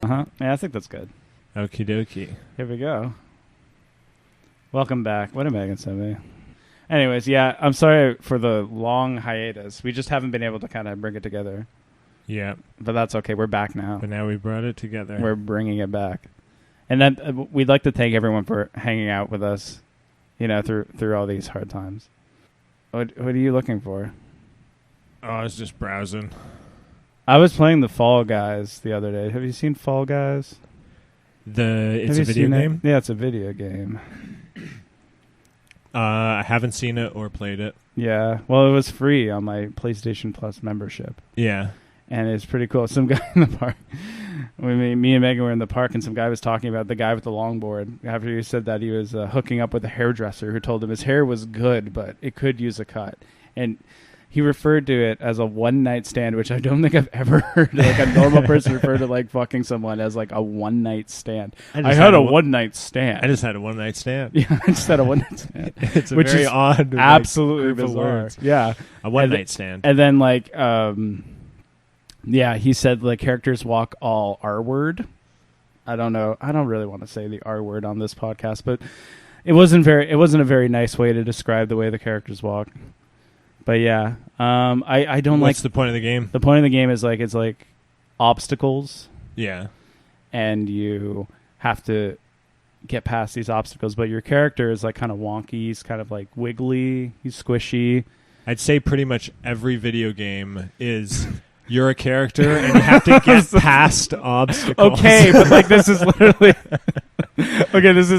Yeah, I think that's good. Okie dokie. Here we go. Welcome back. What am I going to say? Anyways, yeah, I'm sorry for the long hiatus. We just haven't been able to kind of bring it together. Yeah. But that's okay. We're back now. But now we brought it together. We're bringing it back. And then we'd like to thank everyone for hanging out with us, through all these hard times. What are you looking for? Oh, I was just browsing. I was playing the Fall Guys the other day. Have you seen Fall Guys? It's a video game? Yeah, it's a video game. I haven't seen it or played it. Yeah. Well, it was free on my PlayStation Plus membership. Yeah. And it's pretty cool. Some guy in the park, me and Megan were in the park, and some guy was talking about the guy with the longboard. After he said that, he was hooking up with a hairdresser who told him his hair was good, but it could use a cut. And he referred to it as a one-night stand, which I don't think I've ever heard like a normal person refer to like fucking someone as like a one-night stand. I had a one-night stand. I just had a one-night stand. Yeah, I just had a one-night stand. It's a very odd, absolutely group bizarre. Of words. Yeah, a one-night stand. And then he said the characters walk all R-word. I don't know. I don't really want to say the R-word on this podcast, but it wasn't a very nice way to describe the way the characters walk. But yeah, I don't like. What's the point of the game? The point of the game is it's like obstacles. Yeah. And you have to get past these obstacles, but your character is like kind of wonky. He's kind of like wiggly. He's squishy. I'd say pretty much every video game is you're a character and you have to get past obstacles. Okay, but this is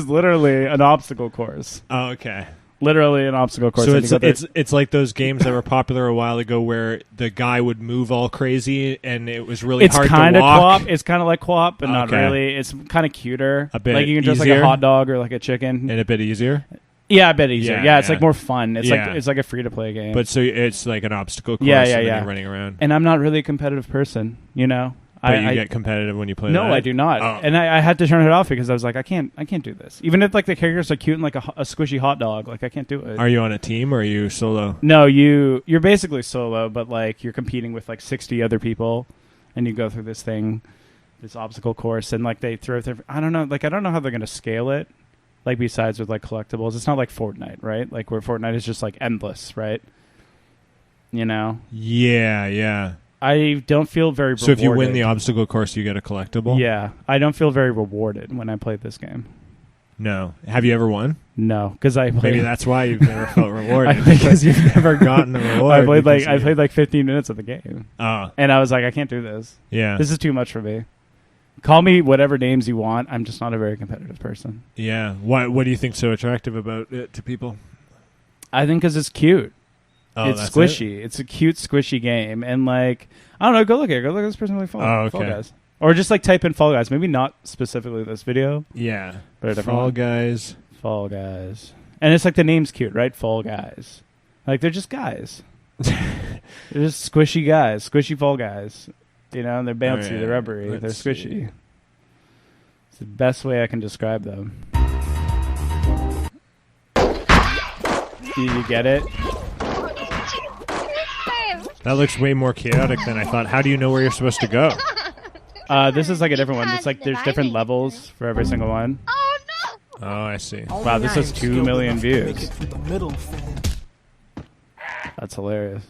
literally an obstacle course. Oh, okay. Literally an obstacle course. So it's like those games that were popular a while ago where the guy would move all crazy and it was really hard to walk. It's kind of like co-op, but not really. It's kind of cuter. A bit like you can dress easier? like a hot dog or like a chicken. And a bit easier? Yeah, a bit easier. Yeah, it's yeah. like more fun. It's Yeah. like a free-to-play game. But so it's like an obstacle course Yeah, and then yeah. you're running around. And I'm not really a competitive person, But you get competitive when you play No, that? I do not. Oh. And I had to turn it off because I was like, I can't do this. Even if like the characters are cute and like a squishy hot dog, like I can't do it. Are you on a team or are you solo? No, you're basically solo, but like you're competing with like 60 other people, and you go through this obstacle course, and like they throw I don't know how they're gonna scale it. Like besides with like collectibles, it's not like Fortnite, right? Like where Fortnite is just like endless, right? Yeah. I don't feel very rewarded. So if you win the obstacle course, you get a collectible? Yeah. I don't feel very rewarded when I play this game. No. Have you ever won? No, because maybe that's why you've never felt rewarded. Because you've never gotten a reward. I played like 15 minutes of the game. Oh. And I was like, I can't do this. Yeah. This is too much for me. Call me whatever names you want. I'm just not a very competitive person. Yeah. What do you think's so attractive about it to people? I think because it's cute. Oh, it's squishy. It's a cute, squishy game. And like, I don't know, go look at this person really Fall Guys. Or just like type in Fall Guys. Maybe not specifically this video. Yeah. But Fall Guys. Fall Guys. And it's like the name's cute, right? Fall Guys. Like they're just guys. They're just squishy guys. Squishy Fall Guys. And they're bouncy, they're rubbery, they're squishy. It's the best way I can describe them. You get it? That looks way more chaotic than I thought. How do you know where you're supposed to go? This is like a different one. It's like there's different levels for every single one. Oh, no! Oh, I see. Wow, this has 2 million views. That's hilarious.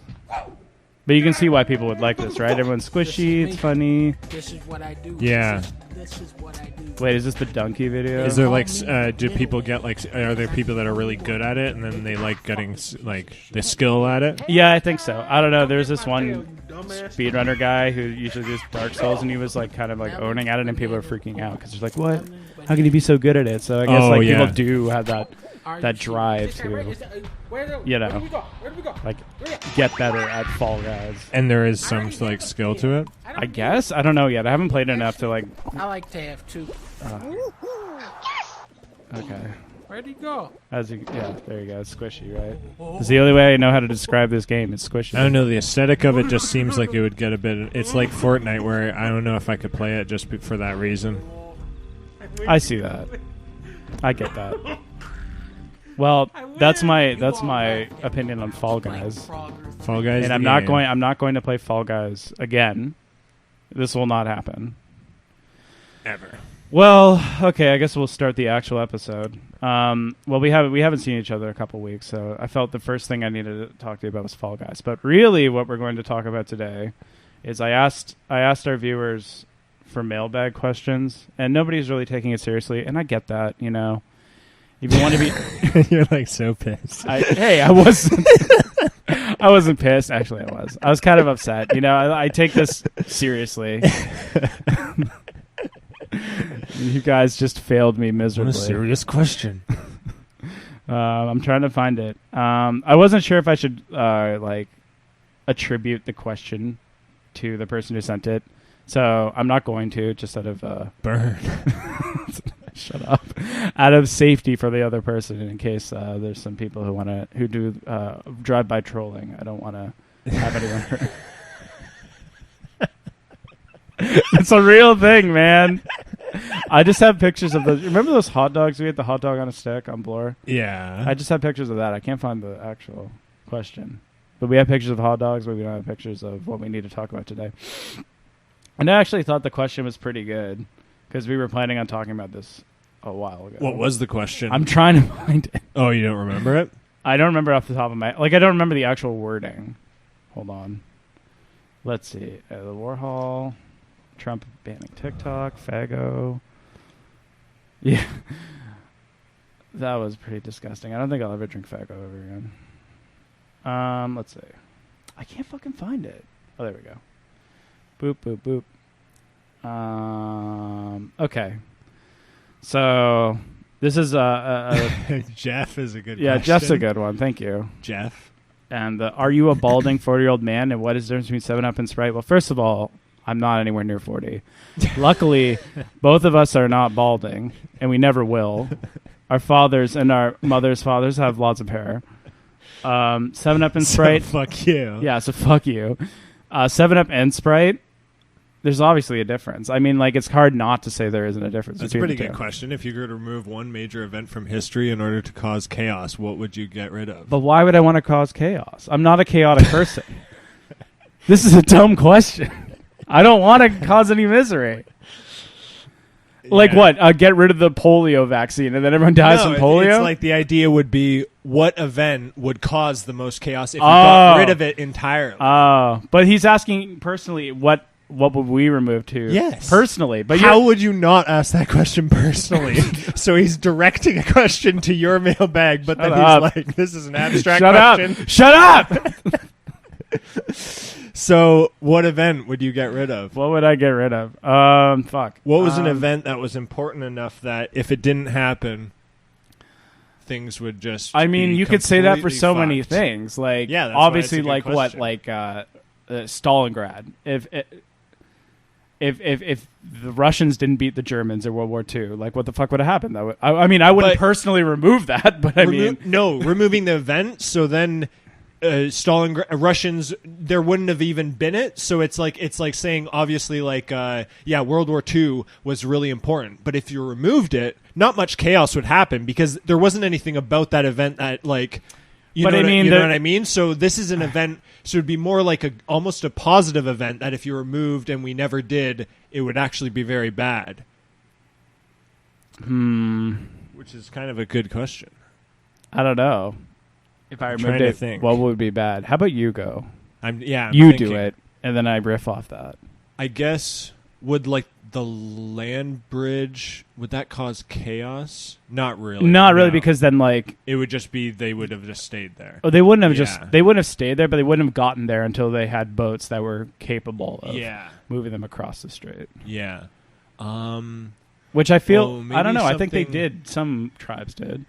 But you can see why people would like this, right? Everyone's squishy, it's funny. This is what I do. Yeah. This is what I do. Wait, is this the donkey video? Is there like, do people get like, are there people that are really good at it and then they like getting like the skill at it? Yeah, I think so. I don't know. There's this one speedrunner guy who usually does Dark Souls, and he was like kind of like owning at it, and people are freaking out because they're like, what? How can he be so good at it? So I guess people do have that drive to, like get better at Fall Guys. And there is some like skill to it? I guess. I don't know yet. I haven't played enough to like... I like to have two. Okay. Where'd he go? There you go. It's squishy, right? It's the only way I know how to describe this game. It's squishy. I don't know. The aesthetic of it just seems like it would get a bit... It's like Fortnite, where I don't know if I could play it just for that reason. I see that. I get that. Well, that's my opinion on Fall Guys. Fall Guys, and I'm not going to play Fall Guys again. This will not happen. Ever. Well, okay, I guess we'll start the actual episode. Well, we haven't seen each other in a couple weeks, so I felt the first thing I needed to talk to you about was Fall Guys. But really, what we're going to talk about today is I asked our viewers for mailbag questions, and nobody's really taking it seriously, and I get that, you know. If you want to be, you're like so pissed. I wasn't. I wasn't pissed. Actually, I was. I was kind of upset. You know, I take this seriously. You guys just failed me miserably. What a serious question. I'm trying to find it. I wasn't sure if I should attribute the question to the person who sent it, so I'm not going to. Just out of burn. Shut up. Out of safety for the other person, in case there's some people who do drive-by trolling. I don't want to have anyone hurt. It's a real thing, man. I just have pictures of those. Remember those hot dogs we had? The hot dog on a stick on Bloor? Yeah. I just have pictures of that. I can't find the actual question. But we have pictures of hot dogs, but we don't have pictures of what we need to talk about today. And I actually thought the question was pretty good, because we were planning on talking about this a while ago. What was the question? I'm trying to find it. Oh, you don't remember it? I don't remember off the top of my... I don't remember the actual wording. Hold on. Let's see. The Warhol... Trump banning TikTok, Fago. Yeah. That was pretty disgusting. I don't think I'll ever drink Fago ever again. Let's see. I can't fucking find it. Oh, there we go. Boop, boop, boop. Okay. So, this is Jeff is a good yeah, question. Jeff's a good one. Thank you. Jeff. And are you a balding 40-year-old man, and what is the difference between 7-Up and Sprite? Well, first of all, I'm not anywhere near 40. Luckily, both of us are not balding, and we never will. Our fathers and our mothers' fathers have lots of hair. 7-Up and Sprite. So fuck you. Yeah, so fuck you. 7-Up and Sprite, there's obviously a difference. I mean, it's hard not to say there isn't a difference. That's a pretty good question. If you were to remove one major event from history in order to cause chaos, what would you get rid of? But why would I want to cause chaos? I'm not a chaotic person. This is a dumb question. I don't want to cause any misery. Like what? Get rid of the polio vaccine and then everyone dies from polio? It's like the idea would be what event would cause the most chaos if you got rid of it entirely. Oh. But he's asking personally what would we remove to? Yes. Personally. But how would you not ask that question personally? So he's directing a question to your mailbag, but then he's like, this is an abstract question. Shut up! So, what event would you get rid of? What would I get rid of? Fuck. What was an event that was important enough that if it didn't happen, things would just I mean, you could say that for so many things. Like, yeah, that's obviously, why it's a good question. Stalingrad. If the Russians didn't beat the Germans in World War II, what the fuck would have happened? I wouldn't personally remove that, but removing the event, so then... Russians, there wouldn't have even been it. So it's like saying obviously World War II was really important, but if you removed it, not much chaos would happen because there wasn't anything about that event that you know what I mean? So this is an event, so it'd be more like almost a positive event that if you removed and we never did, it would actually be very bad. Which is kind of a good question. I don't know. If I removed it, what would be bad? How about you go? I'm you thinking. Do it, and then I riff off that. I guess, would the land bridge, would that cause chaos? Not really. Not really, because then it would just be, they would have just stayed there. Oh, they wouldn't have they wouldn't have stayed there, but they wouldn't have gotten there until they had boats that were capable of moving them across the strait. Yeah. Which I feel, I don't know, I think they did. Some tribes did.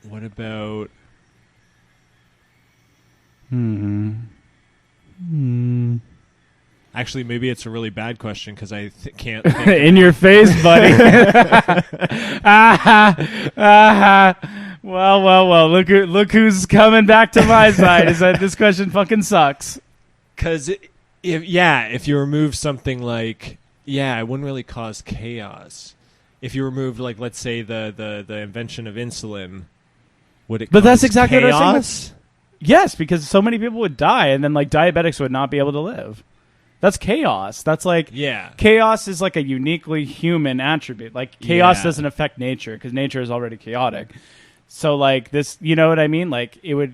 What about... Actually, maybe it's a really bad question because I can't think in your face, buddy. Well. Look who's coming back to my side. Is that this question fucking sucks? Because if you remove something it wouldn't really cause chaos. If you removed, let's say the invention of insulin, would it? But that's exactly chaos? What I was saying. Yes, because so many people would die, and then diabetics would not be able to live. That's chaos. That's like chaos is like a uniquely human attribute. Like chaos doesn't affect nature because nature is already chaotic. So like this, you know what I mean? Like it would.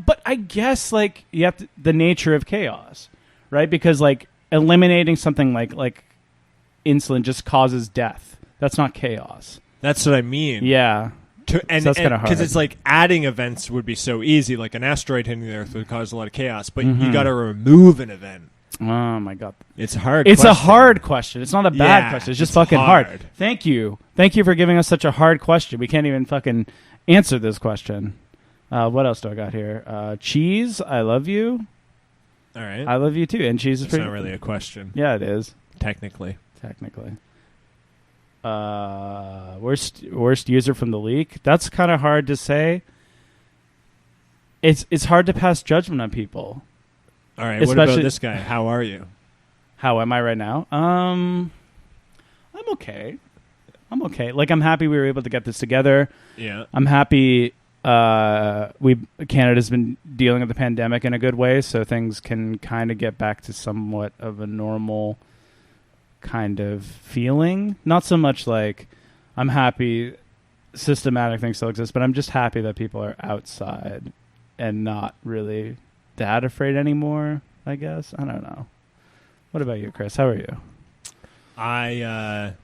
But I guess like you have the nature of chaos, right? Because like eliminating something like insulin just causes death. That's not chaos. That's what I mean. Yeah. So that's kind of hard. Because it's like adding events would be so easy. Like an asteroid hitting the Earth would cause a lot of chaos, but you got to remove an event. Oh my God. It's hard. It's a hard question. It's not a bad question. It's just fucking hard. Thank you. Thank you for giving us such a hard question. We can't even fucking answer this question. What else do I got here? Cheese, I love you. All right. I love you too. And cheese is It's not really a question. Yeah, it is. Technically. Worst user from the leak. That's kind of hard to say. It's hard to pass judgment on people. All right. What about this guy? How are you? How am I right now? I'm okay. Like I'm happy we were able to get this together. Yeah. I'm happy. Canada's been dealing with the pandemic in a good way, so things can kind of get back to somewhat of a normal kind of feeling. Not so much like I'm happy systematic things still exist, but I'm just happy that people are outside and not really that afraid anymore, I guess. I don't know. What about you, Chris? How are you? How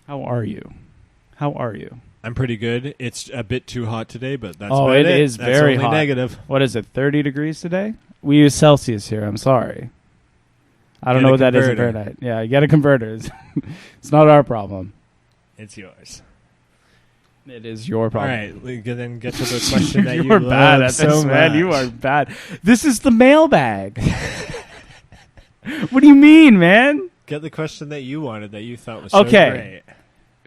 are you? I'm pretty good. It's a bit too hot today, but that's it is that's very only hot. Negative. What is it, 30 degrees today? We use Celsius here. I'm sorry. I don't know what that is in Fahrenheit. Yeah, you got a converter. It's not our problem. It's yours. It is your problem. All right, we can then get to the question that you are bad at so this, man. much. You are bad. This is the mailbag. What do you mean, man? Get the question that you wanted that you thought was so great.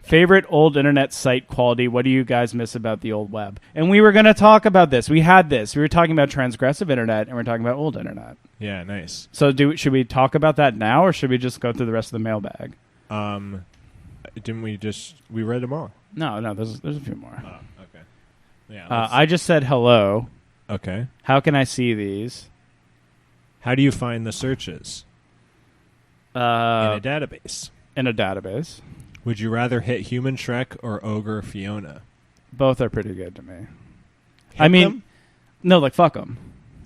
Favorite old internet site quality. What do you guys miss about the old web? And we were going to talk about this. We had this. We were talking about transgressive internet, and we're talking about old internet. Yeah, nice. So should we talk about that now, or should we just go through the rest of the mailbag? Didn't we read them all? No, there's a few more. Oh, okay. Yeah. I just said hello. Okay. How can I see these? How do you find the searches? In a database. In a database. Would you rather hit Human Shrek or Ogre Fiona? Both are pretty good to me. Hit them? No, like fuck them.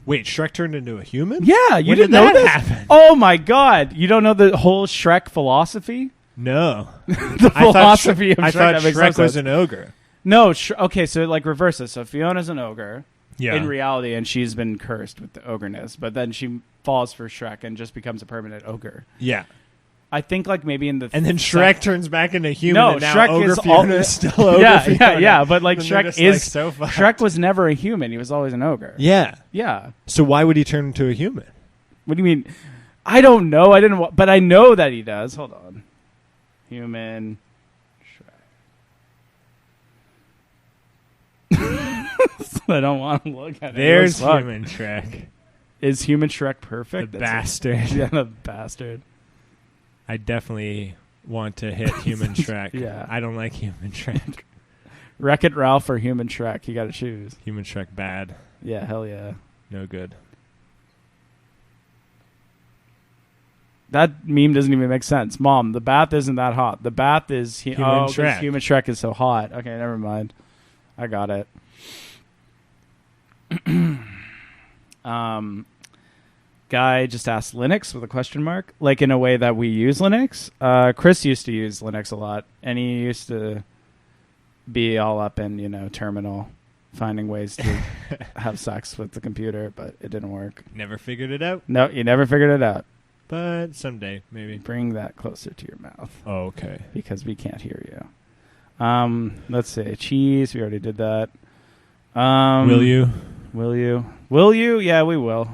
Wait, Shrek turned into a human? Yeah, you didn't know that happen? Oh my God, you don't know the whole Shrek philosophy? No. The philosophy of Shrek. I thought that makes Shrek no was sense. an ogre. No, okay, so like reverse it. So Fiona's an ogre in Yeah. reality, and she's been cursed with the ogreness, but then she falls for Shrek and just becomes a permanent ogre. Yeah. I think like maybe in the and then Shrek turns back into human. No, and now Shrek Ogre is Fiona is still Ogre Fiona. Yeah. But like And Shrek just, is like, so fucked. Shrek was never a human. He was always an ogre. Yeah. Yeah. So why would he turn into a human? What do you mean? I don't know. I didn't. But I know that he does. Hold on. Human Shrek. I don't want to look at it. There's Human Shrek. Is Human Shrek perfect? The bastard. Yeah, the bastard. I definitely want to hit Human Shrek. Yeah. I don't like Human Shrek. Wreck-It Ralph or Human Shrek? You got to choose. Human Shrek bad. Yeah, hell yeah. No good. That meme doesn't even make sense. Mom, the bath isn't that hot. The bath is... Human Shrek. Human Shrek is so hot. Okay, never mind. I got it. Guy just asked Linux with a question mark, like in a way that we use Linux. Chris used to use Linux a lot, and he used to be all up in, terminal, finding ways to have sex with the computer, but it didn't work. Never figured it out. No, you never figured it out. But someday, maybe. Bring that closer to your mouth. Oh, okay. Because we can't hear you. Let's see. Cheese, we already did that. Will you? Will you? Will you? Yeah, we will.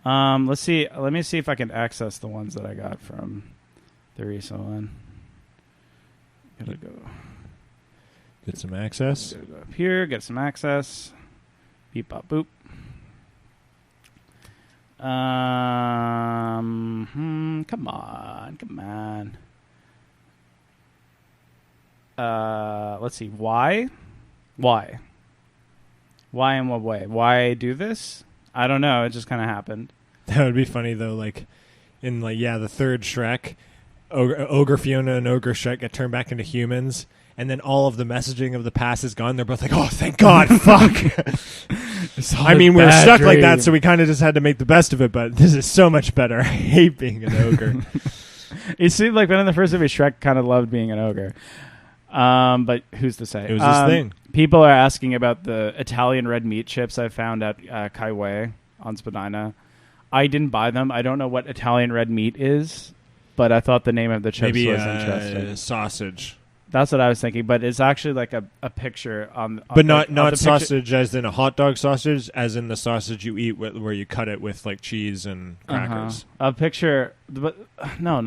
Let's see. Let me see if I can access the ones that I got from the recent one. Gotta go. Get some access. Gotta go up here. Get some access. Beep bop boop. Come on. Let's see. Why in what way? Why do this? I don't know. It just kind of happened. That would be funny though. Like in the third Shrek, Ogre Fiona and Ogre Shrek get turned back into humans, and then all of the messaging of the past is gone. They're both like, "Oh, thank God, fuck." I mean, we were stuck like that, so we kind of just had to make the best of it. But this is so much better. I hate being an ogre. It seemed like when in the first movie, Shrek kind of loved being an ogre. But who's to say? It was his thing. People are asking about the Italian red meat chips I found at Kai Wei on Spadina. I didn't buy them. I don't know what Italian red meat is, but I thought the name of the chips Maybe was interesting. Sausage. That's what I was thinking, but it's actually like a picture on but not the sausage as in a hot dog sausage, as in the sausage you eat where you cut it with like cheese and crackers. A picture, but no.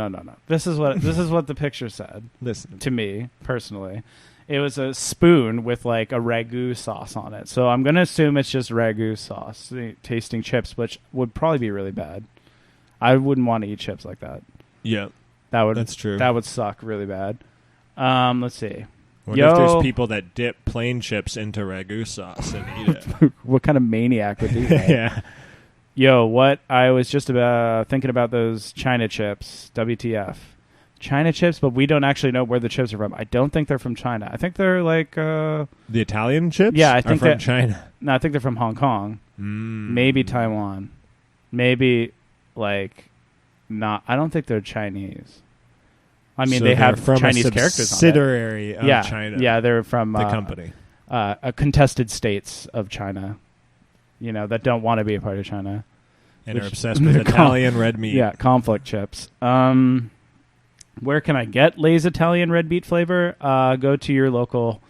This is what the picture said. Listen to me personally, it was a spoon with like a ragu sauce on it. So I'm gonna assume it's just ragu sauce tasting chips, which would probably be really bad. I wouldn't want to eat chips like that. Yeah, that's true. That would suck really bad. Let's see. Wonder if there's people that dip plain chips into ragu sauce and eat it. What kind of maniac would do that? Yeah. Yo, what? I was just thinking about those China chips. WTF. China chips, but we don't actually know where the chips are from. I don't think they're from China. I think they're like... the Italian chips? Yeah, I think are from China. No, I think they're from Hong Kong. Maybe Taiwan. Maybe, like, not... I don't think they're Chinese. I mean, so they have from Chinese a characters on it. Subsidiary of China. Yeah, they're from... the company. Contested states of China, that don't want to be a part of China. And are obsessed with Italian red meat. Yeah, conflict chips. Where can I get Lay's Italian red meat flavor? Go to your local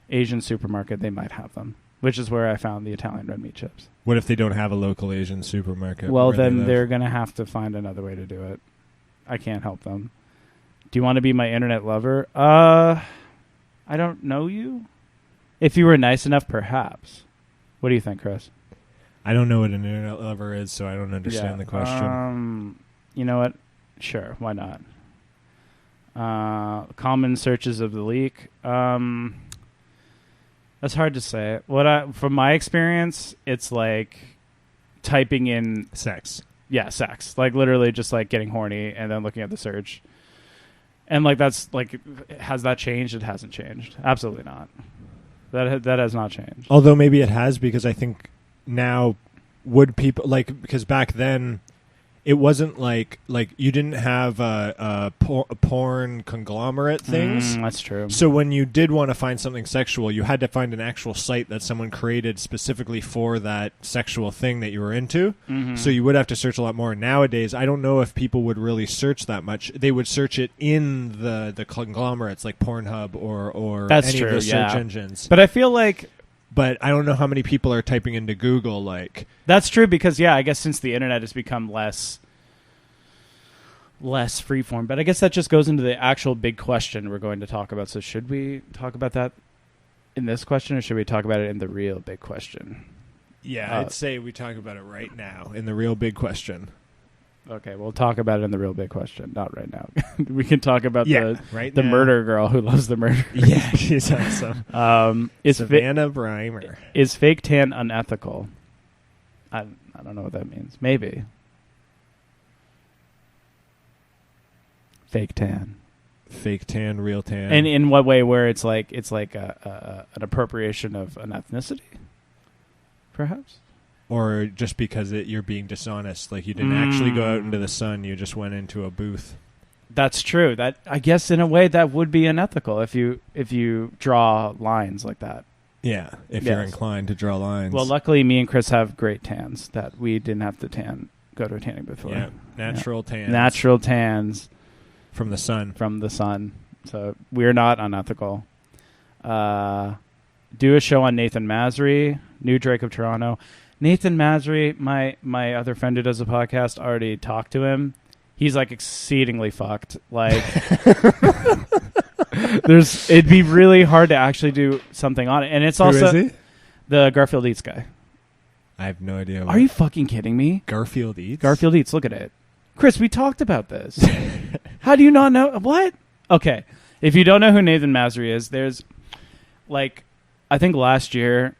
Asian supermarket. They might have them, which is where I found the Italian red meat chips. What if they don't have a local Asian supermarket? Well, then they're going to have to find another way to do it. I can't help them. Do you want to be my internet lover? I don't know you. If you were nice enough, perhaps. What do you think, Chris? I don't know what an internet lover is, so I don't understand the question. You know what? Sure, why not? Common searches of the leak. That's hard to say. From my experience, it's like typing in sex. Yeah, sex. Like literally just like getting horny and then looking at the search. And like that's like, has that changed? It hasn't changed. Absolutely not. That has not changed. Although maybe it has, because I think now would people because back then it wasn't like you didn't have porn conglomerate things. That's true. So when you did want to find something sexual, you had to find an actual site that someone created specifically for that sexual thing that you were into. Mm-hmm. So you would have to search a lot more. Nowadays, I don't know if people would really search that much. They would search it in the conglomerates like Pornhub or That's any true, of the search engines. But I feel like... But I don't know how many people are typing into Google like... That's true, because, I guess since the internet has become less freeform. But I guess that just goes into the actual big question we're going to talk about. So should we talk about that in this question, or should we talk about it in the real big question? Yeah, I'd say we talk about it right now in the real big question. Okay, we'll talk about it in the real big question, not right now. We can talk about the now. murder girl who loves the murder. Yeah, she's awesome. Is Savannah Brimer. Is fake tan unethical? I don't know what that means. Maybe. Fake tan. Fake tan, real tan. And in what way? Where it's like an appropriation of an ethnicity, perhaps? Or just because you're being dishonest, like you didn't actually go out into the sun, you just went into a booth. That's true. That, I guess, in a way, that would be unethical if you draw lines like that. Yeah, if you're inclined to draw lines. Well, luckily, me and Chris have great tans that we didn't have to go to a tanning booth for. Yeah, natural tans. Natural tans from the sun. From the sun. So we're not unethical. Do a show on Nathan Masry, new Drake of Toronto. Nathan Masry, my other friend who does a podcast, already talked to him. He's like exceedingly fucked. Like, it'd be really hard to actually do something on it. And it's also Who is he? The Garfield Eats guy. I have no idea. Are you fucking kidding me? Garfield Eats? Garfield Eats. Look at it. Chris, we talked about this. How do you not know? What? Okay. If you don't know who Nathan Masry is, there's I think last year,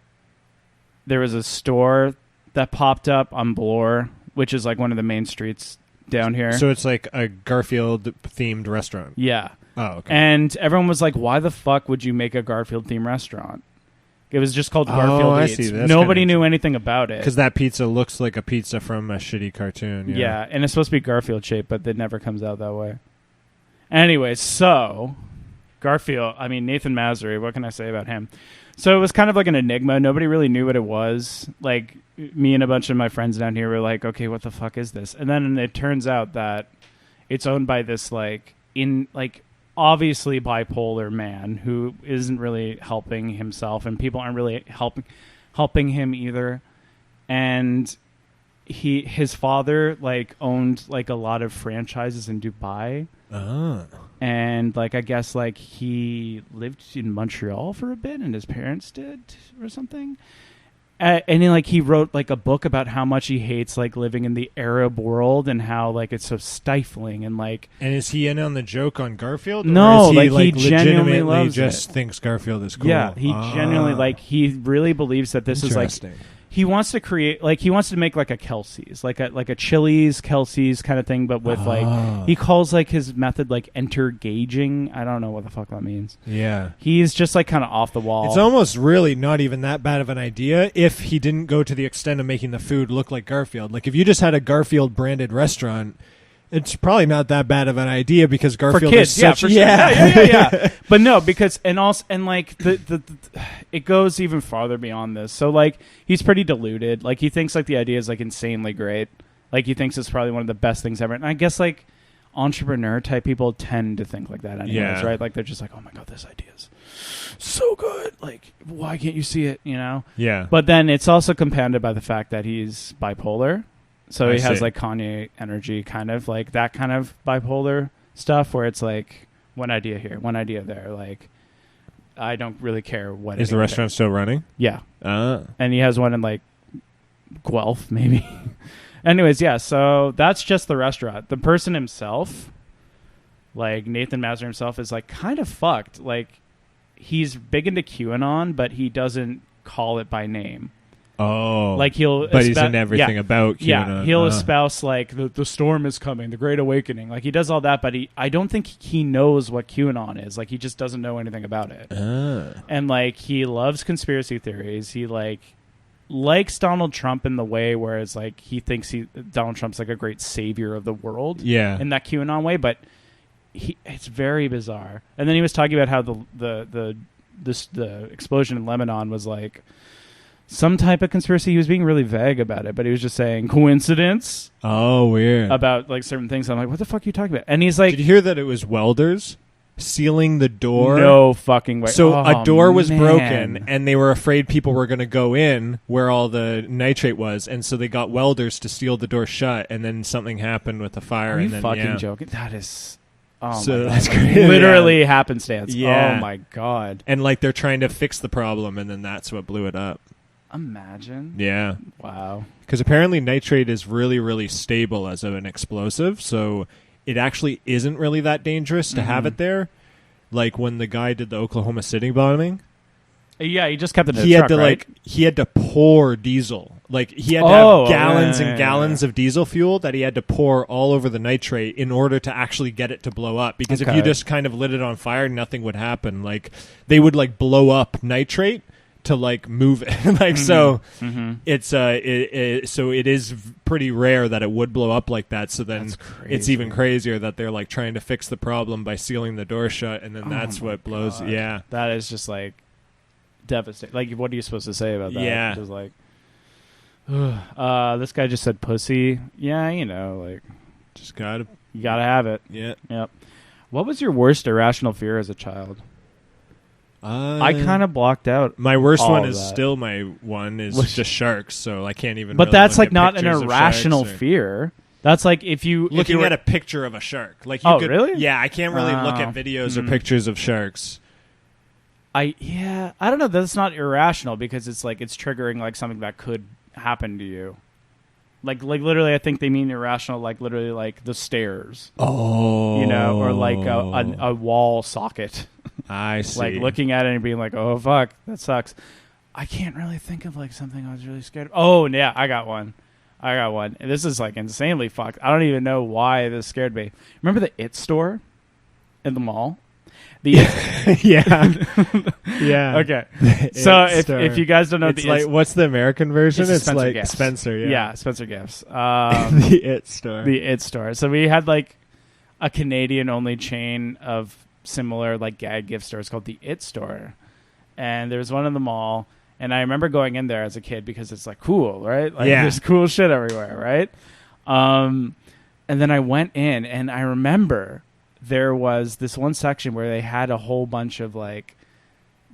there was a store that popped up on Bloor which is like one of the main streets down here. So it's like a Garfield-themed restaurant. Yeah. Oh, okay. And everyone was like, why the fuck would you make a Garfield-themed restaurant? It was just called Garfield I Eats. see. That's Nobody kinda knew anything about it. Because that pizza looks like a pizza from a shitty cartoon. Yeah, and it's supposed to be Garfield-shaped, but it never comes out that way. Anyway, so Garfield, I mean, Nathan Masry, what can I say about him? So it was kind of like an enigma. Nobody really knew what it was. Like, me and a bunch of my friends down here were like, okay, what the fuck is this? And then it turns out that it's owned by this, obviously bipolar man who isn't really helping himself, and people aren't really helping him either. And his father, owned, a lot of franchises in Dubai. Oh. And I guess he lived in Montreal for a bit, and his parents did or something. And he wrote a book about how much he hates living in the Arab world and how it's so stifling and And is he in on the joke on Garfield? No, or is he, he genuinely legitimately loves just it. thinks Garfield is cool. Yeah, he genuinely he really believes that this is Interesting. he wants to create he wants to make a Kelsey's like a Chili's Kelsey's kind of thing, but with he calls his method entergaging. I don't know what the fuck that means. Yeah, he's just kind of off the wall. It's almost really not even that bad of an idea if he didn't go to the extent of making the food look like Garfield. If you just had a Garfield branded restaurant, it's probably not that bad of an idea because Garfield for kids, is such yeah. But no, because the it goes even farther beyond this. So he's pretty deluded. He thinks the idea is insanely great. He thinks it's probably one of the best things ever. And I guess entrepreneur type people tend to think like that anyways, right? They're just oh my god, this idea is so good. Why can't you see it? Yeah. But then it's also compounded by the fact that he's bipolar. So he has Kanye energy, kind of that kind of bipolar stuff where it's one idea here, one idea there. I don't really care what. Is the restaurant still running? Yeah. And he has one in Guelph, maybe. Anyways, yeah. So that's just the restaurant. The person himself, Nathan Masry himself, is kind of fucked. He's big into QAnon, but he doesn't call it by name. Oh, he'll, but he's in everything about QAnon. Yeah, he'll espouse the storm is coming, the Great Awakening. He does all that, but I don't think he knows what QAnon is. He just doesn't know anything about it. And he loves conspiracy theories. He likes Donald Trump in the way where it's he thinks Donald Trump's a great savior of the world. Yeah, in that QAnon way, but it's very bizarre. And then he was talking about how the explosion in Lebanon was some type of conspiracy. He was being really vague about it, but he was just saying coincidence. Oh, weird. About certain things. I'm what the fuck are you talking about? And he's did you hear that it was welders sealing the door? No fucking way. So a door was broken, and they were afraid people were going to go in where all the nitrate was, and so they got welders to seal the door shut, and then something happened with the fire. Are you and then, fucking joking? That is... Oh so my that's God. crazy. Literally happenstance. Yeah. Oh my God. And they're trying to fix the problem, and then that's what blew it up. Imagine. Yeah. Wow. Because apparently nitrate is really, really stable as an explosive, so it actually isn't really that dangerous to have it there. When the guy did the Oklahoma City bombing. Yeah, he just kept it in the truck, right? He had to pour diesel. He had to have gallons and gallons of diesel fuel that he had to pour all over the nitrate in order to actually get it to blow up. Because if you just kind of lit it on fire, nothing would happen. They would blow up nitrate to move it. So it's so it is pretty rare that it would blow up like that. So then it's even crazier that they're trying to fix the problem by sealing the door shut, and then that's what blows. God. Yeah, that is just devastating. What are you supposed to say about that? Yeah, just this guy just said pussy. Yeah, just you gotta have it. Yeah. Yep. What was your worst irrational fear as a child? I kind of blocked out. My worst one is that. still my one is just sharks, so I can't even. But really that's look at not an pictures of irrational sharks fear. That's if you looking were at a picture of a shark. You oh, could, really? Yeah, I can't really look at videos or pictures of sharks. I don't know. That's not irrational because it's it's triggering something that could happen to you. Literally, I think they mean irrational. Literally, the stairs. Oh, or a wall socket. I see. Looking at it and being oh fuck, that sucks. I can't really think of something I was really scared of. Oh yeah, I got one. I got one. And this is like insanely fucked. I don't even know why this scared me. Remember the It store in the mall? The Yeah. Yeah. Okay. So if you guys don't know, it's like, what's the American version? It's Spencer like Gifts. Spencer. Yeah, Spencer Gifts. The It store. The It store. So we had like a Canadian only chain of similar like gag gift stores called the It store, and there was one in the mall. And I remember going in there as a kid because it's like cool, right? Like there's cool shit everywhere, right? And then I went in, and I remember there was this one section where they had a whole bunch of like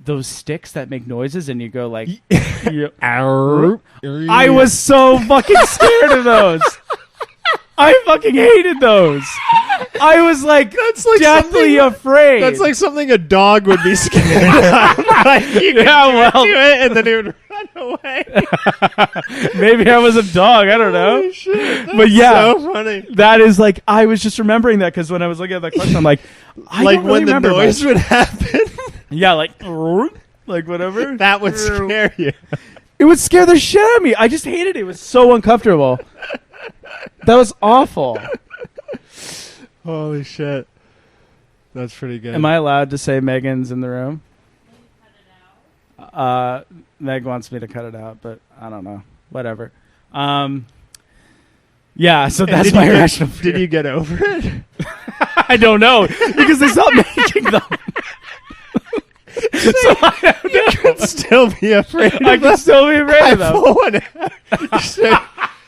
those sticks that make noises, and you go like, I was so fucking scared of those. I fucking hated those. I was like, that's like deathly afraid. That's like something a dog would be scared of. Like you could do it, and then he would run away. Maybe I was a dog. I don't know. Holy shit, but yeah, so funny. That is like, I was just remembering that because when I was looking at that question, I'm like, I like don't really when the remember noise much. would happen. Yeah, like whatever. That would scare you. It would scare the shit out of me. I just hated it. It was so uncomfortable. That was awful. Holy shit. That's pretty good. Am I allowed to say Megan's in the room? Meg wants me to cut it out, but I don't know. Whatever. Yeah, so that's my irrational fear. Did you get over it? I don't know, because they stopped making them. So I don't know. You could still be afraid of them. I can still be afraid of them.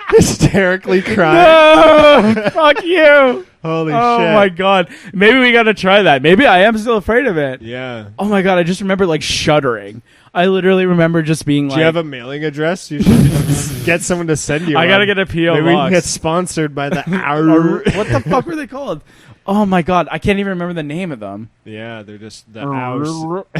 Hysterically crying. No! Fuck you. Holy shit. Oh my god. Maybe we gotta try that. Maybe I am still afraid of it. Yeah. Oh my god, I just remember like shuddering. I literally remember just being like... Do you have a mailing address? You should get someone to send you I one. gotta get a P.O. Maybe we can box. get sponsored by the What the fuck were they called? Oh my god, I can't even remember the name of them. Yeah, they're just the outs.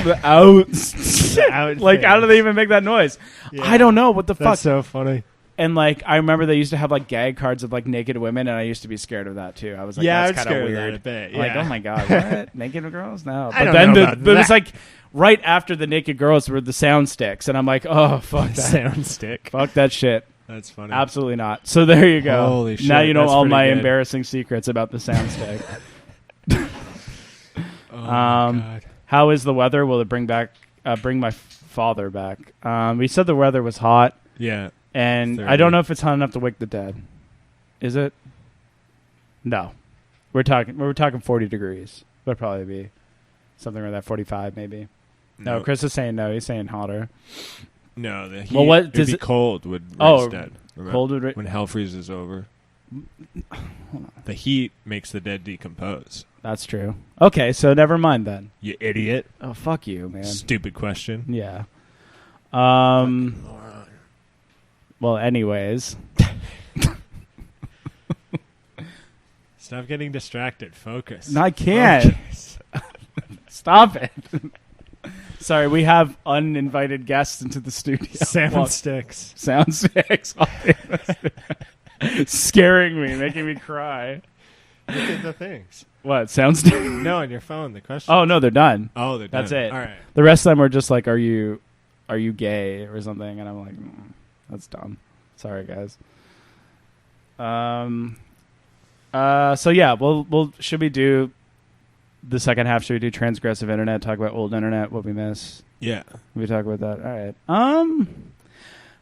The outs. Out Like, things. how do they even make that noise? Yeah. I don't know. What the fuck? That's so funny. And like, I remember they used to have like gag cards of like naked women, and I used to be scared of that too. I was like, Yeah, that's I'd kind of scare of that weird. a bit, Like, yeah. oh my god, what? Naked girls? No. I But don't then know about there was that. like right after the naked girls were the sound sticks, and I'm like, oh fuck that, Sound stick. fuck that shit. That's funny. Absolutely not. So there you go. Holy shit, Now you know that's all pretty my good. embarrassing secrets about the sound stick. Oh my God. How is the weather? Will it bring my father back? We said the weather was hot, Yeah. and 30. I don't know if it's hot enough to wake the dead. Is it? No. We're talking 40 degrees. Would probably be something like that, 45 maybe. No, Chris is saying no. He's saying hotter. No, the heat. Well, what it'd does be it- cold would raise Oh, dead. Remember? cold would When hell freezes over. The heat makes the dead decompose. That's true. Okay, so never mind then. You idiot. Oh, fuck you, man. Stupid question. Yeah. Well, anyways. Stop getting distracted. Focus. No, I can't. Stop it. Sorry, we have uninvited guests into the studio. Salmon sticks. Sound sticks. Scaring me, making me cry. Look at the things. What, sound sticks? No, on your phone, the question. Oh, no, they're done. Oh, they're done. That's it. All right. The rest of them were just like, are you gay or something? And I'm like, that's dumb. Sorry, guys. So yeah, we'll should we do the second half? Should we do transgressive internet? Talk about old internet, what we miss. Yeah. We talk about that. All right.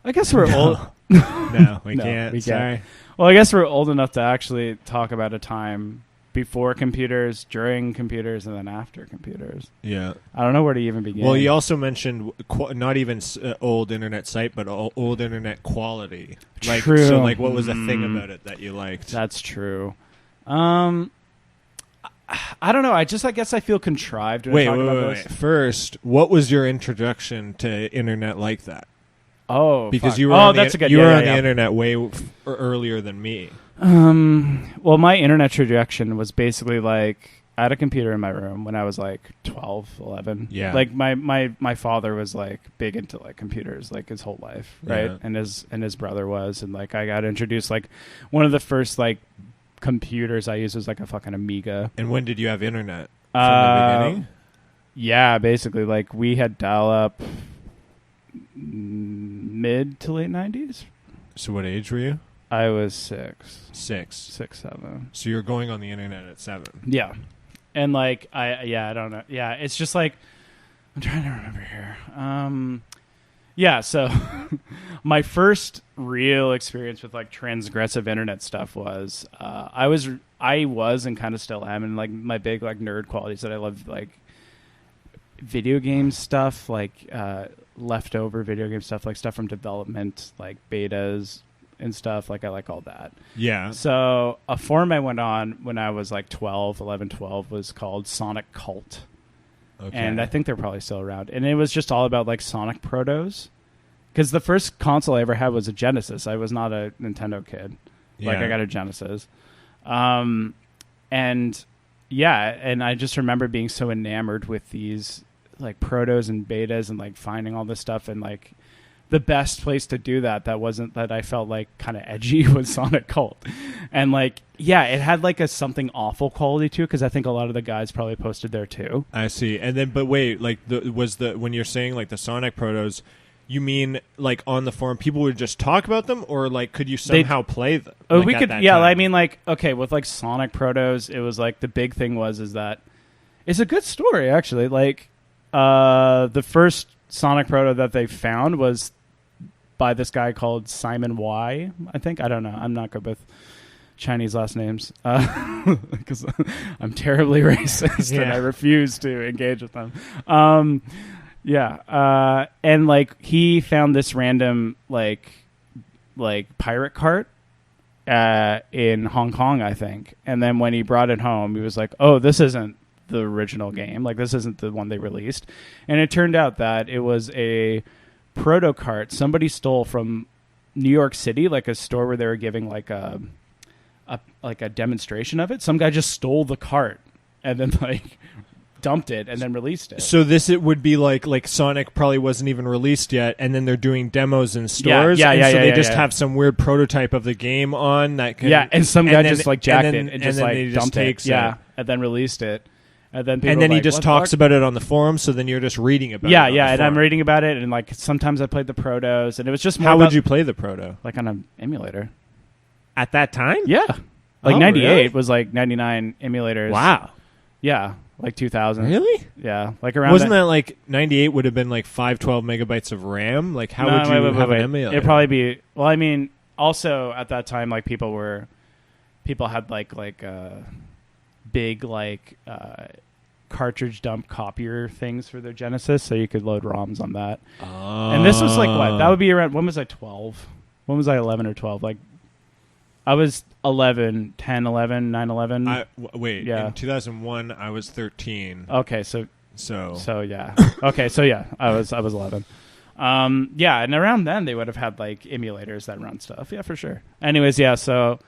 I guess we're old. No, we No, can't. we can't. Sorry. Well, I guess we're old enough to actually talk about a time before computers, during computers, and then after computers. Yeah. I don't know where to even begin. Well, you also mentioned not even old internet site, but old internet quality. Like, True. So, like, what was the thing about it that you liked? That's true. I don't know. I guess I feel contrived when I talk about Wait. this. First, what was your introduction to internet like that? Oh, Because fuck. you were oh, on that's the, a good. you yeah, were yeah, on yeah. the internet way earlier than me. Well, my internet introduction was basically like I had a computer in my room when I was like 12, 11. Yeah. Like my father was like big into like computers like his whole life, right? Yeah. And his brother was, and like I got introduced like one of the first like computers I used was like a fucking Amiga. And when did you have internet? From the beginning? Yeah, basically like we had dial up mid to late 90s. So what age were you? I was 6. 6. 6, 7. So you're going on the internet at 7. Yeah. And like I don't know. Yeah, it's just like I'm trying to remember here. Yeah, so my first real experience with like transgressive internet stuff was I was and kind of still am, and like my big like nerd qualities that I love, like video game stuff, like leftover video game stuff, like stuff from development, like betas and stuff. Like I like all that. Yeah. So a forum I went on when I was like 11, 12 was called Sonic Cult. Okay. And I think they're probably still around. And it was just all about like Sonic protos. Because the first console I ever had was a Genesis. I was not a Nintendo kid. Like I got a Genesis. And yeah, and I just remember being so enamored with these like protos and betas and like finding all this stuff, and like the best place to do that wasn't that I felt like kind of edgy was Sonic Cult. And like, yeah, it had like a something awful quality to it, because I think a lot of the guys probably posted there too. I see. And then, but wait, like when you're saying like the Sonic protos, you mean like on the forum people would just talk about them, or like could you somehow play them? Oh, like, we could, time? I mean, like, okay, with like Sonic protos, it was like the big thing is that it's a good story actually. Like, the first Sonic proto that they found was by this guy called Simon Y. I think, I don't know. I'm not good with Chinese last names because I'm terribly racist and I refuse to engage with them. And like he found this random like pirate cart in Hong Kong, I think. And then when he brought it home, he was like, "Oh, this isn't the original game. Like this isn't the one they released." And it turned out that it was a proto cart somebody stole from New York City, like a store where they were giving like a demonstration of it. Some guy just stole the cart and then like dumped it and then released it. So it would be like Sonic probably wasn't even released yet, and then they're doing demos in stores. So they just have some weird prototype of the game on that. And some guy just like jacked it and just like dumped it. Yeah, and then released it. And then he just talks about it on the forum, so then you're just reading about it. Yeah, and I'm reading about it, and like sometimes I played the protos, and it was just more How would you play the proto? Like on an emulator. At that time? Yeah. Like 98 really? was like 99 emulators. Wow. Yeah, like 2000. Really? Yeah, like around. Wasn't that like 98 would have been like 512 megabytes of RAM? Like how would you have an emulator? It'd probably be. Well, I mean, also at that time, like people had like big like cartridge dump copier things for their Genesis, so you could load ROMs on that. And this was like what? That would be around. When was I 12? When was I 11 or 12? Like I was 11, 10, 11, 9, 11. Wait, in 2001 I was 13. Okay, so yeah. Okay, so yeah, I was 11. Yeah, and around then they would have had like emulators that run stuff. Yeah, for sure. Anyways, yeah, so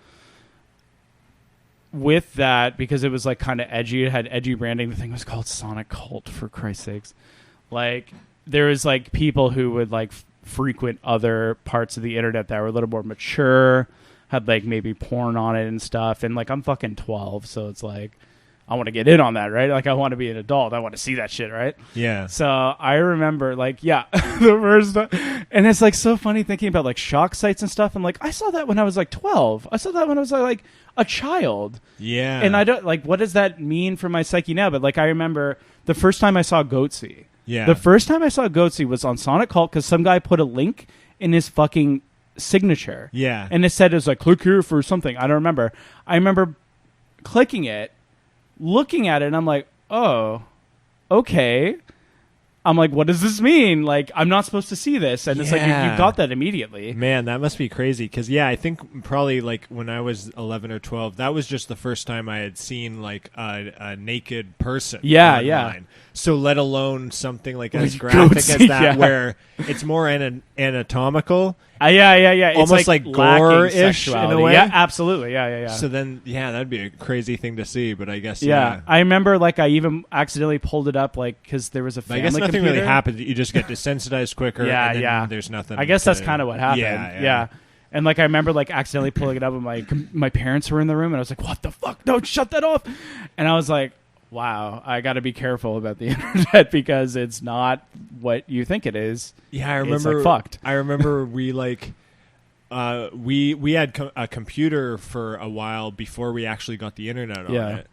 with that, because it was like kind of edgy, it had edgy branding. The thing was called Sonic Cult, for Christ's sakes. Like there was like people who would like frequent other parts of the internet that were a little more mature, had like maybe porn on it and stuff. And like I'm fucking 12, so it's like I want to get in on that, right? Like I want to be an adult. I want to see that shit, right? Yeah. So I remember like, yeah, the first, and it's like so funny thinking about like shock sites and stuff. And like, I saw that when I was like 12. I saw that when I was like a child. Yeah. And I don't like, what does that mean for my psyche now? But like, I remember the first time I saw Goatsy. Yeah. The first time I saw Goatsy was on Sonic Cult because some guy put a link in his fucking signature. Yeah. And it said it was like, click here for something. I don't remember. I remember clicking it, looking at it, and I'm like, oh, okay. I'm like, what does this mean? Like, I'm not supposed to see this. And it's like, you got that immediately. Man, that must be crazy. Because, yeah, I think probably, like, when I was 11 or 12, that was just the first time I had seen, like, a naked person online. So let alone something, like, as graphic as that, where it's more anatomical. Yeah. It's almost like gore-ish in a way. Yeah, absolutely. Yeah. So then, that'd be a crazy thing to see. But I guess, I remember, like, I even accidentally pulled it up, like, because there was a family computer. I guess nothing really happened. You just get desensitized quicker. and then there's nothing. I guess that's kind of what happened. Yeah. And, like, I remember, like, accidentally pulling it up when my parents were in the room, and I was like, what the fuck? No, shut that off. And I was like, wow, I got to be careful about the internet because it's not what you think it is. Yeah, I remember. It's like fucked. I remember we like we had a computer for a while before we actually got the internet on it,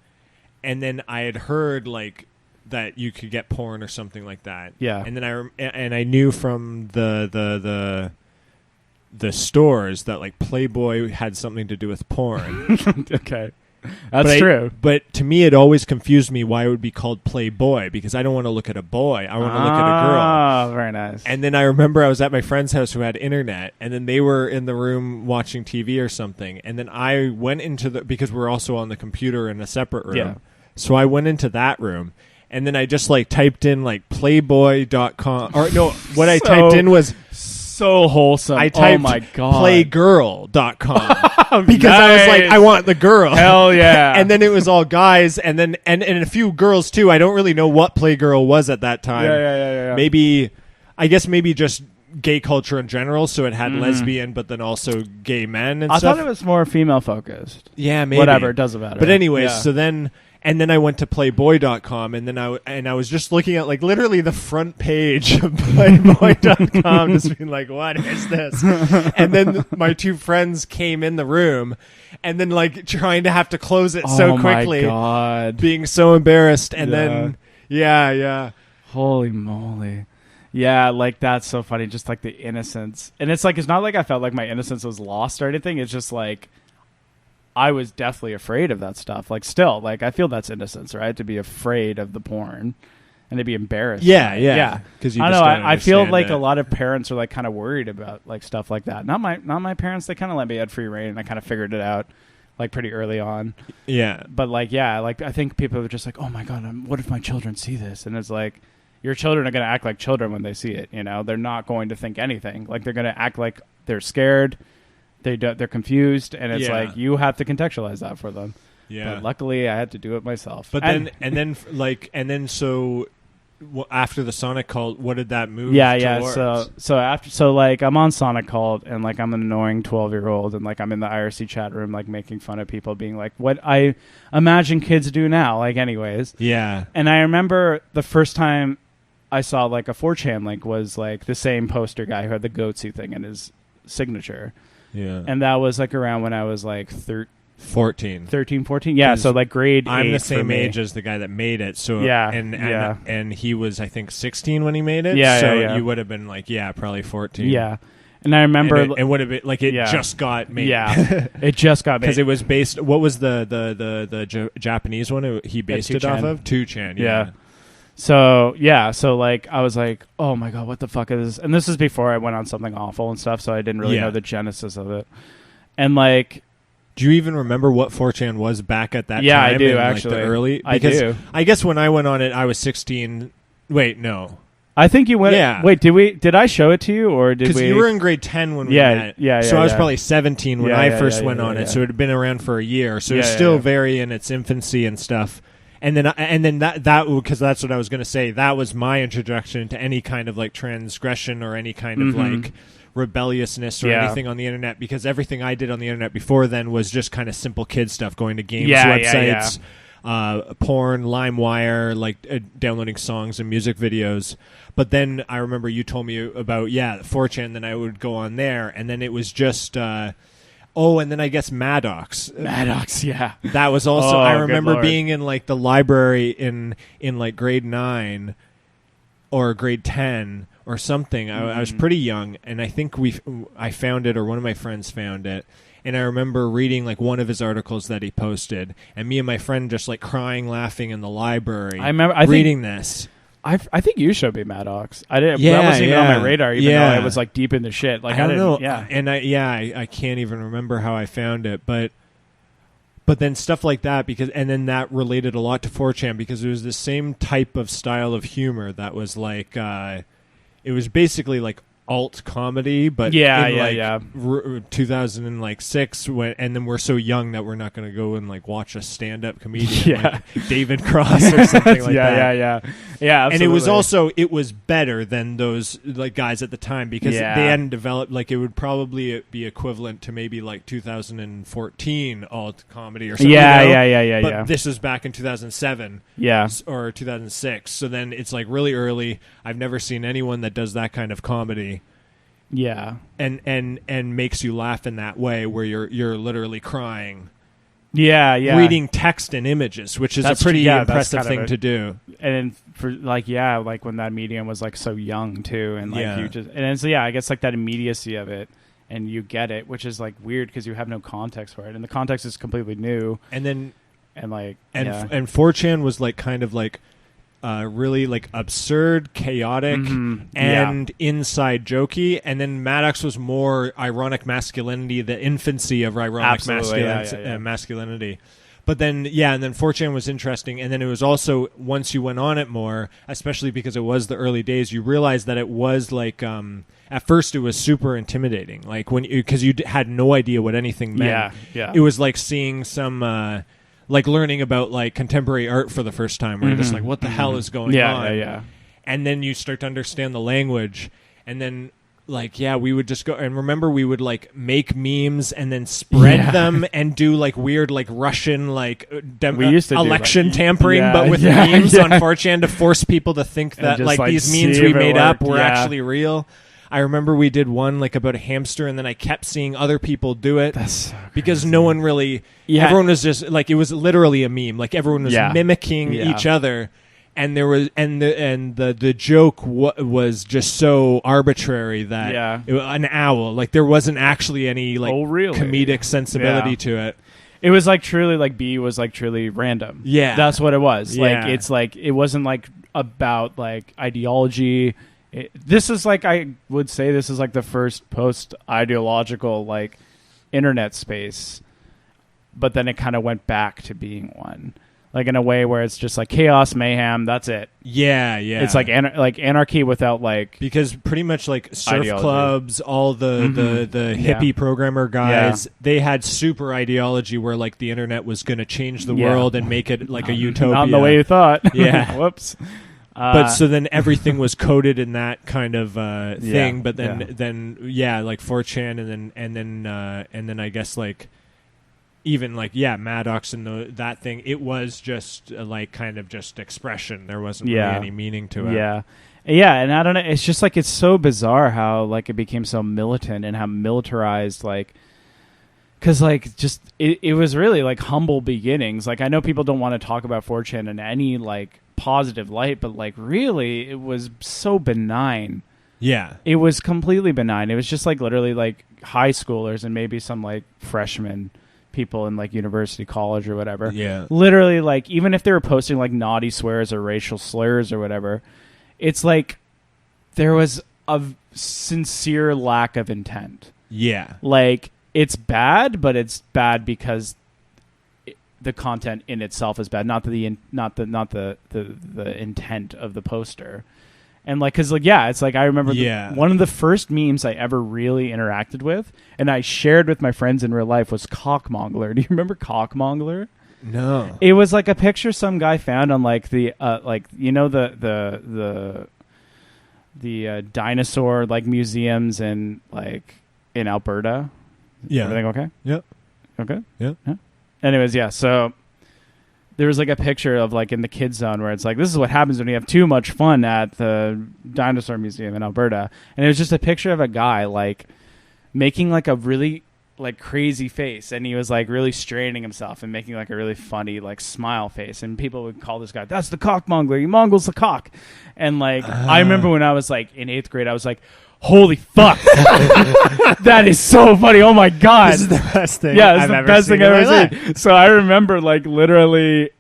and then I had heard like that you could get porn or something like that. Yeah, and then I knew from the stores that like Playboy had something to do with porn. Okay. That's true. But to me, it always confused me why it would be called Playboy, because I don't want to look at a boy. I want to look at a girl. Oh, very nice. And then I remember I was at my friend's house who had internet, and then they were in the room watching TV or something. And then I went into because we're also on the computer in a separate room. Yeah. So I went into that room. And then I just like typed in like playboy.com. Or no, what I typed in was so wholesome. I typed oh my God. playgirl.com because I was like, I want the girl. Hell yeah. And then it was all guys and then and a few girls too. I don't really know what Playgirl was at that time. Yeah. Maybe just gay culture in general, so it had lesbian but then also gay men and I stuff. thought it was more female focused. Yeah, maybe. Whatever, it doesn't matter. But anyways, so then and then I went to playboy.com and then I was just looking at like literally the front page of playboy.com just being like, what is this? And then my two friends came in the room and then like trying to have to close it so quickly. Oh my God. Being so embarrassed and then yeah. Holy moly. Yeah, like that's so funny, just like the innocence. And it's like it's not like I felt like my innocence was lost or anything. It's just like I was definitely afraid of that stuff. Like still, like I feel that's innocence, right? To be afraid of the porn and to be embarrassed. Yeah. Because I know. I feel like a lot of parents are like kind of worried about like stuff like that. Not my parents. They kind of let me at free reign, and I kind of figured it out like pretty early on. Yeah. But like like I think people are just like, oh my God, what if my children see this? And it's like your children are going to act like children when they see it. You know, they're not going to think anything. Like they're going to act like they're scared. They're confused, and it's like you have to contextualize that for them. Yeah. But luckily, I had to do it myself. But then so after the Sonic Cult, what did that move? Towards? So like I'm on Sonic Cult, and like I'm an annoying 12-year-old, and like I'm in the IRC chat room, like making fun of people, being like, "What I imagine kids do now." Like, anyways. Yeah. And I remember the first time I saw like a 4chan link was like the same poster guy who had the goatsy thing in his signature. Yeah. And that was like around when I was like 14. 14. Yeah, so like grade 8. I'm the same age as the guy that made it. So and he was I think 16 when he made it. So you would have been like probably 14. Yeah. And I remember it would have been like it just got made. Yeah. It just got made because it was based. What was the Japanese one he based it off of? 2chan. Yeah. So like I was like, oh my God, what the fuck is this? And this is before I went on something awful and stuff, so I didn't really know the genesis of it. And like, do you even remember what 4chan was back at that time? Yeah, I do Like actually. the early, I do. I guess when I went on it, I was 16. Wait, no. I think you went. Yeah. Wait, did I show it to you or did we? Because you were in grade 10 when we met. Yeah. So I was probably 17 when I first went on it. Yeah. So it had been around for a year. So it was still very in its infancy and stuff. And then that because that's what I was going to say. That was my introduction to any kind of like transgression or any kind of like rebelliousness or anything on the internet. Because everything I did on the internet before then was just kind of simple kid stuff, going to games websites, porn, LimeWire, like downloading songs and music videos. But then I remember you told me about 4chan. Then I would go on there, and then it was just. And then I guess Maddox. Maddox, yeah. That was also. I remember being in like the library in like grade 9 or grade 10 or something. I was pretty young, and I think I found it, or one of my friends found it. And I remember reading like one of his articles that he posted, and me and my friend just like crying, laughing in the library. I remember reading this. I think you showed me Maddox. I didn't. That wasn't even on my radar, even though I was like deep in the shit. Like I don't know. Yeah, and I can't even remember how I found it, but then stuff like that and then that related a lot to 4chan because it was the same type of style of humor that was like it was basically like alt comedy, but 2006 and then we're so young that we're not going to go and like watch a stand-up comedian like David Cross or something like that. Yeah, and it was better than those like guys at the time because they hadn't developed like it would probably be equivalent to maybe like 2014 alt comedy or something. But this was back in 2007 or 2006, so then it's like really early. I've never seen anyone that does that kind of comedy. Yeah. and makes you laugh in that way where you're literally crying. Yeah. Reading text and images, which is a pretty impressive thing to do. And for like when that medium was like so young too, and like you just I guess like that immediacy of it, and you get it, which is like weird because you have no context for it, and the context is completely new. And then and 4chan was like kind of like really like absurd, chaotic, and inside jokey. And then Maddox was more ironic masculinity, the infancy of ironic masculinity. But then, and then 4chan was interesting. And then it was also, once you went on it more, especially because it was the early days, you realized that it was like, at first it was super intimidating. Like because you had no idea what anything meant. Yeah. It was like seeing some, like learning about like contemporary art for the first time, where you're just like, what the hell is going on? Yeah. And then you start to understand the language, and then like we would just go and remember we would like make memes and then spread them and do like weird like Russian like we used to election tampering, but with memes on 4chan to force people to think that like these memes we made up were actually real. I remember we did one like about a hamster, and then I kept seeing other people do it because no one really. Everyone was just like, it was literally a meme. Like everyone was mimicking each other, and there was the joke was just so arbitrary that an owl. Like there wasn't actually any like comedic sensibility to it. It was like truly like B was like truly random. Yeah, that's what it was. Like it's like it wasn't like about like ideology. This is like, I would say this is like the first post-ideological like internet space, but then it kind of went back to being one, like in a way where it's just like chaos, mayhem, that's it. Yeah. It's like anarchy without like, because pretty much like surf clubs, all the hippie programmer guys, they had super ideology where like the internet was going to change the world and make it like a utopia. Not in the way you thought. Yeah. Whoops. But so then everything was coded in that kind of thing. But then like 4chan, and then I guess like even like Maddox and that thing. It was just like kind of just expression. There wasn't really any meaning to it. Yeah, and I don't know. It's just like it's so bizarre how like it became so militant and how militarized like. Because, like, just, it was really, like, humble beginnings. Like, I know people don't want to talk about 4chan in any, like, positive light, but, like, really, it was so benign. Yeah. It was completely benign. It was just, like, literally, like, high schoolers and maybe some, like, freshmen people in, like, university, college or whatever. Yeah. Literally, like, even if they were posting, like, naughty swears or racial slurs or whatever, it's, like, there was a sincere lack of intent. Yeah. Like... It's bad, but it's bad because the content in itself is bad, not the intent of the poster. And like, cause like, it's like I remember one of the first memes I ever really interacted with, and I shared with my friends in real life, was cockmongler. Do you remember cockmongler? No. It was like a picture some guy found on like the the dinosaur like museums in like in Alberta. Yeah. Everything okay? Yep. Okay? Yeah. Anyways, so there was like a picture of like in the kids zone where it's like, this is what happens when you have too much fun at the dinosaur museum in Alberta. And it was just a picture of a guy like making like a really like crazy face, and he was like really straining himself and making like a really funny like smile face, and people would call this guy, that's the cockmongler, he mongles the cock. And like I remember when I was like in 8th grade, I was like, holy fuck. That is so funny. Oh my god. This is the best thing. Yeah, it's the best thing I've ever seen. So I remember like literally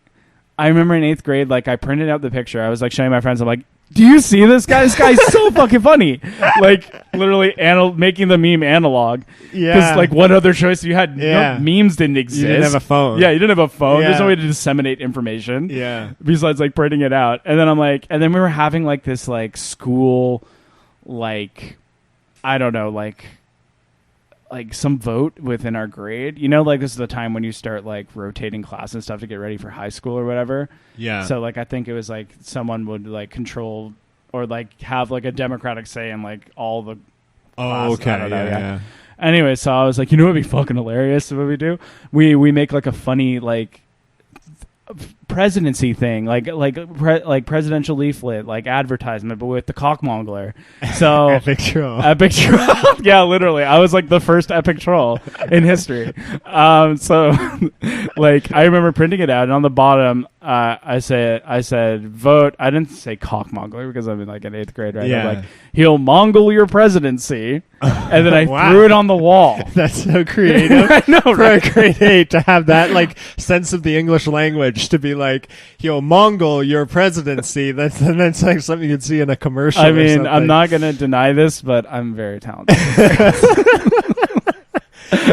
in 8th grade, like I printed out the picture. I was like showing my friends, I'm like, do you see this guy? This guy's so fucking funny. Like literally making the meme analog. Yeah. Because like what other choice you had? No, memes didn't exist. You didn't have a phone. Yeah, you didn't have a phone. There's no way to disseminate information. Yeah. Besides like printing it out. And then I'm like, and then we were having like this like school like I don't know, like some vote within our grade. You know, like this is the time when you start like rotating class and stuff to get ready for high school or whatever. Yeah. So like I think it was like someone would like control or like have like a democratic say in like all the classes. Okay. I don't know, yeah. Anyway, so I was like, you know what would be fucking hilarious what we do? We make like a funny like presidency thing, like presidential leaflet, like advertisement, but with the cockmongler. So Epic troll. Epic troll. Yeah, literally. I was like the first epic troll in history. So like I remember printing it out, and on the bottom I said vote. I didn't say cockmongler because I'm in like an 8th grade, right? Yeah. I'm like, he'll mongle your presidency. And then I Wow. threw it on the wall. That's so creative. I know, For right? a grade 8 to have that like sense of the English language to be like, he'll Mongol your presidency. That's like something you'd see in a commercial. I or mean, something. I'm not going to deny this, but I'm very talented.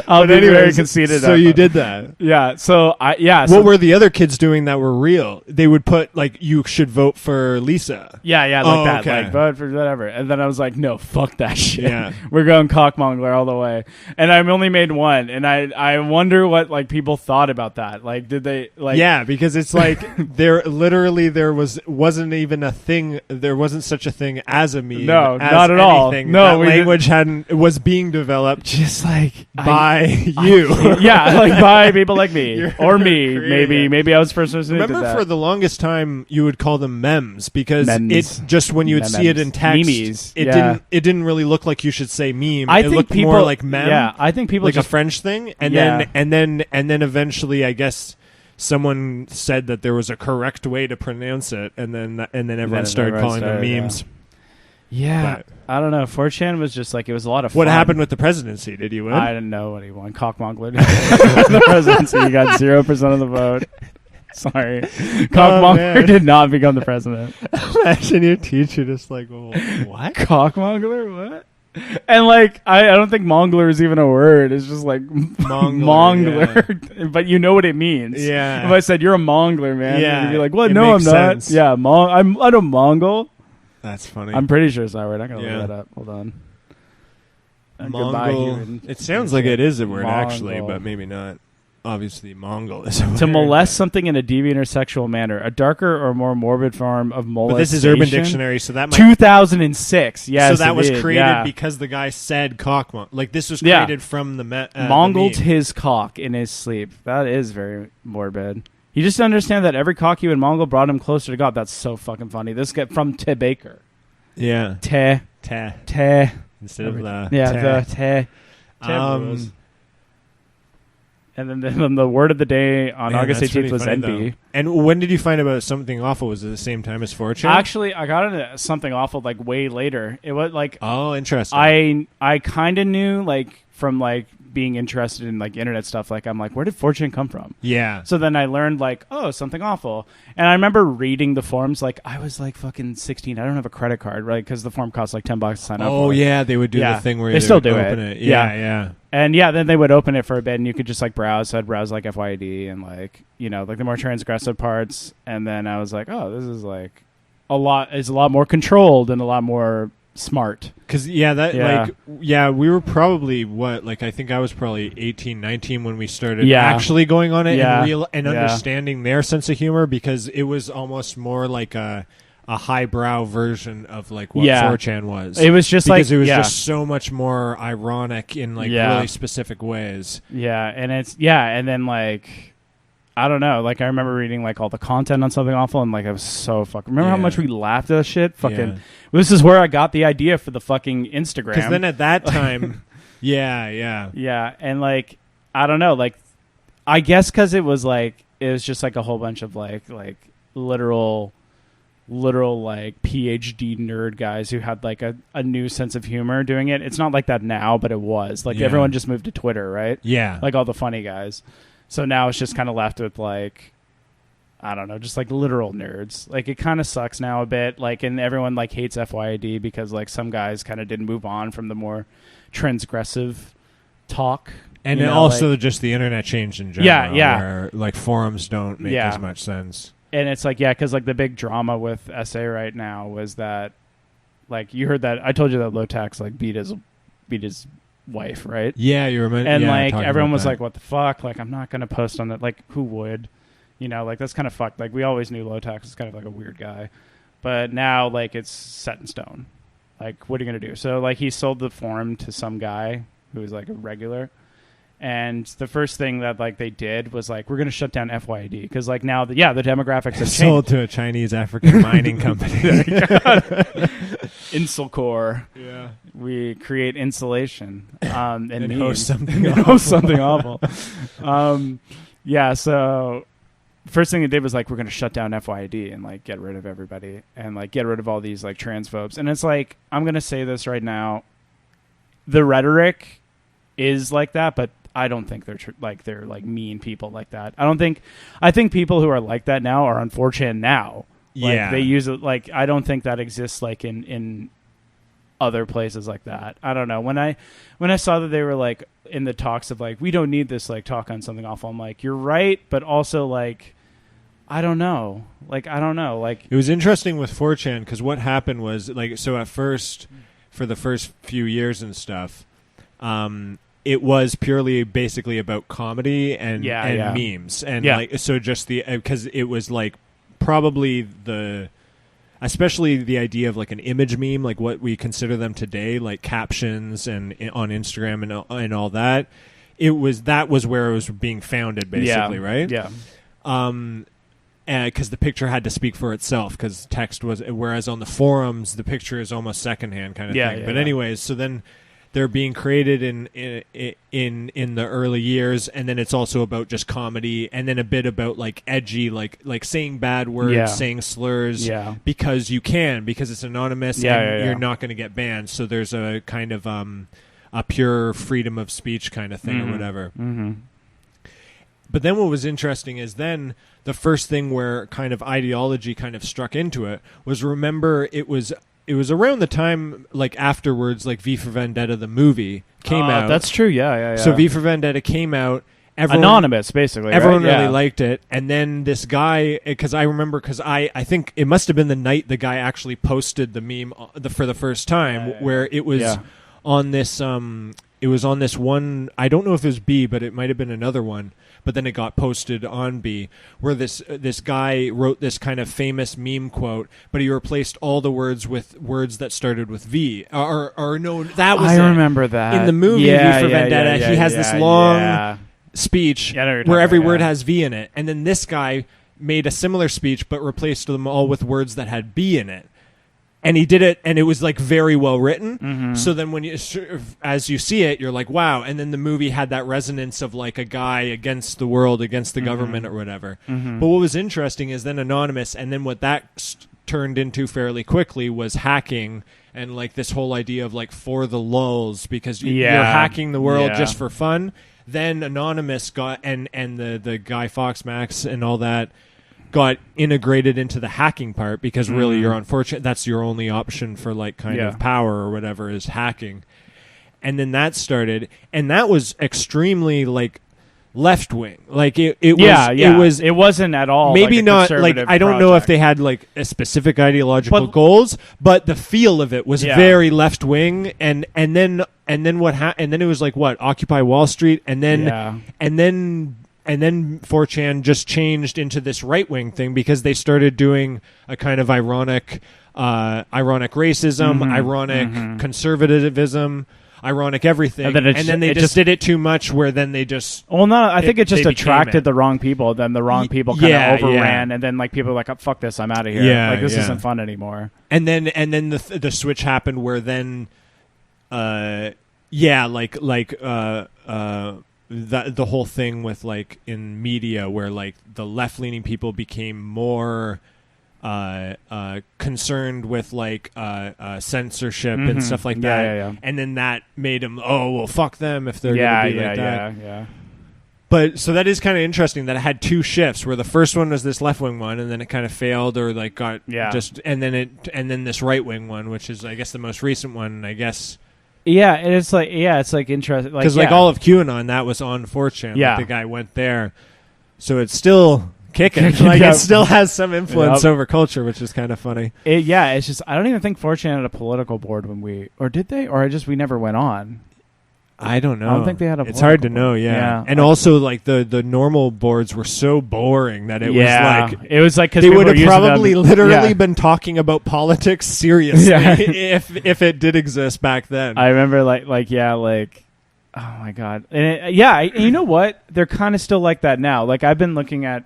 I'll But be very anyways, conceited. so you did that. Yeah. So What So, were the other kids doing that were real? They would put like, you should vote for Lisa. yeah, like Oh, that. okay. Like vote for whatever. And then I was like, no, fuck that shit. Yeah. We're going cockmongler all the way. And I've only made one. And I wonder what like people thought about that. Like, did they like? Yeah, because it's like there wasn't even a thing. There wasn't such a thing as a meme. No, as not at all. anything. No, that language was being developed Just like by you. yeah, like by people like me You're or me. creative. Maybe I was the first person who did Remember, that. for the longest time, you would call them memes because Memes. it just when you would see it in text, Memes. it Yeah. didn't really look like you should say meme. I it think looked people more like mem. Yeah, I think people like just a French thing, and Yeah. then eventually, I guess someone said that there was a correct way to pronounce it, and then everyone started calling them memes. Yeah, But- I don't know. 4chan was just like it was a lot of What fun. happened with the presidency? Did you win? I didn't know what he won. Cockmongler. The presidency. He got 0% of the vote. Sorry, Cockmongler man. did not become the president. Imagine your teacher just like, oh, what? Cockmongler, what? And like, I don't think mongler is even a word. It's just like mongler. But you know what it means. Yeah. If I said you're a mongler, man, Yeah, you'd be like, what? it No, I'm makes not. sense. Yeah, I don't mongol. That's funny. I'm pretty sure it's that word. I gotta Yeah. look that up. Hold on. Mongol. human. It sounds like it is a word actually, Mongol. but maybe not. Obviously, Mongol is a word. To molest something in a deviant or sexual manner, a darker or more morbid form of molestation. But this is Urban Dictionary, so that might 2006. Yes, so that it was did, created yeah. because the guy said cockmong. Like this was Yeah. created from the Mongled the meme. his cock in his sleep. That is very morbid. You just understand that every cock he would mongle brought him closer to God. That's so fucking funny. This guy from Te Baker. Yeah. Te. Te. Instead of the Yeah, te. the Te. Te and then the word of the day on Man, August that's 18th really was funny, NB. though. And when did you find about something awful? Was it the same time as 4chan? Actually, I got into something awful like way later. It was like oh, interesting. I kind of knew like from like being interested in like internet stuff. Like I'm like, where did 4chan come from? Yeah. So then I learned like, oh, something awful. And I remember reading the forums. Like I was like fucking 16. I don't have a credit card, right? Because the form costs like $10 to sign up. Oh for. yeah, they would do Yeah. the thing where They still do open it. it. Yeah, Yeah. yeah. And yeah, then they would open it for a bit, and you could just like browse. So I'd browse like FYD and like like the more transgressive parts. And then I was like, oh, this is like a lot more controlled and a lot more smart. Because we were probably I think I was probably 18, 19 when we started actually going on it and understanding their sense of humor, because it was almost more like a highbrow version of like what 4chan was. It was just because like it was just so much more ironic in like really specific ways. Yeah, and and then like I don't know, like I remember reading like all the content on Something Awful, and like I was so fucking. Remember how much we laughed at that shit? Fucking. This is where I got the idea for the fucking Instagram. Because then at that time, yeah, and like I don't know, like I guess because it was just like a whole bunch of like literal like PhD nerd guys who had like a new sense of humor doing it. It's not like that now, but it was like everyone just moved to Twitter, right? Yeah, like all the funny guys. So now it's just kind of left with like, I don't know, just like literal nerds. Like it kind of sucks now a bit. Like, and everyone like hates FYD because like some guys kind of didn't move on from the more transgressive talk. And also just the internet changed in general. Yeah. Where like forums don't make as much sense. And it's like, because like the big drama with SA right now was that, like you heard that, I told you that Low Tax like beat his wife, right? Yeah, you remember. And like everyone was like, what the fuck? Like I'm not going to post on that. Like who would? Like that's kind of fucked. Like we always knew Low Tax was kind of like a weird guy. But now like it's set in stone. Like what are you going to do? So like he sold the forum to some guy who was like a regular. And the first thing that like they did was like, we're going to shut down FYD because like now the demographics have sold changed. to a Chinese African mining company. Insulcore. Yeah. We create insulation and host something and host something awful. Yeah, so first thing they did was like, we're going to shut down FYD and like get rid of everybody and like get rid of all these like transphobes. And it's like, I'm going to say this right now. The rhetoric is like that, but I don't think they're they're like mean people like that. I think people who are like that now are on 4chan now. Like, Yeah. they use it like, I don't think that exists like in other places like that. I don't know. When I saw that they were like in the talks of like, we don't need this like talk on something awful, I'm like, you're right, but also like, I don't know. Like, It was interesting with 4chan because what happened was like, so at first, for the first few years and stuff, it was purely basically about comedy and memes and like, so just because it was like probably especially the idea of like an image meme, like what we consider them today, like captions and on Instagram and all that. That was where it was being founded, basically, right? Yeah. Because the picture had to speak for itself, because text was, whereas on the forums the picture is almost secondhand kind of thing. But anyways, so then they're being created in the early years, and then it's also about just comedy, and then a bit about like edgy, like saying bad words, saying slurs, because it's anonymous, and you're not going to get banned. So there's a kind of a pure freedom of speech kind of thing, or whatever. Mm-hmm. But then what was interesting is then the first thing where kind of ideology kind of struck into it was, remember, it was around the time, like afterwards, like V for Vendetta the movie came out. That's true, yeah. So V for Vendetta came out. Anonymous, basically. Everyone right? really liked it. And then this guy, because I think it must have been the night the guy actually posted the meme for the first time, where it was on this, it was on this one, I don't know if it was B, but it might have been another one. But then it got posted on B, where this guy wrote this kind of famous meme quote, but he replaced all the words with words that started with V. Or no, that was I remember that. In the movie V for Vendetta, he has this long speech where every word has V in it. And then this guy made a similar speech, but replaced them all with words that had B in it. And he did it, and it was like very well written. Mm-hmm. So then, as you see it, you're like, "Wow!" And then the movie had that resonance of like a guy against the world, against the government, or whatever. Mm-hmm. But what was interesting is then Anonymous, and then what that turned into fairly quickly was hacking, and like this whole idea of like for the lulz, because you're hacking the world just for fun. Then Anonymous got and the Guy Fawkes Max and all that got integrated into the hacking part, because really you're unfortunate, that's your only option for like kind of power or whatever, is hacking. And then that started, and that was extremely like left wing, like it wasn't at all maybe like not like, I don't know if they had like a specific ideological goals, but the feel of it was very left wing. And then it was like what, Occupy Wall Street, and then 4chan just changed into this right-wing thing, because they started doing a kind of ironic racism, ironic conservatism, ironic everything, and then they just did it too much, where then they just... Well, no, I think it just attracted the wrong people, then the wrong people kind of overran, and then like people were like, oh, fuck this, I'm out of here. Like, this isn't fun anymore. And then the switch happened where then... the whole thing with like in media, where like the left-leaning people became more concerned with like censorship and stuff like that, and then that made them, oh well, fuck them if they're gonna be like that. But so that is kind of interesting that it had two shifts, where the first one was this left-wing one, and then it kind of failed, or like got just, and then this right-wing one, which is I guess the most recent one, I guess. Yeah, and it's like interesting, because like all of QAnon, that was on 4chan. Like, the guy went there, so it's still kicking. Like it still has some influence over culture, which is kind of funny. It's just, I don't even think 4chan had a political board when we never went on. I don't know. I don't think they had a. It's hard to know. Yeah. And also like the normal boards were so boring that it was like, because they would have probably literally been talking about politics seriously if it did exist back then. I remember Oh my god! And you know what? They're kind of still like that now. Like I've been looking at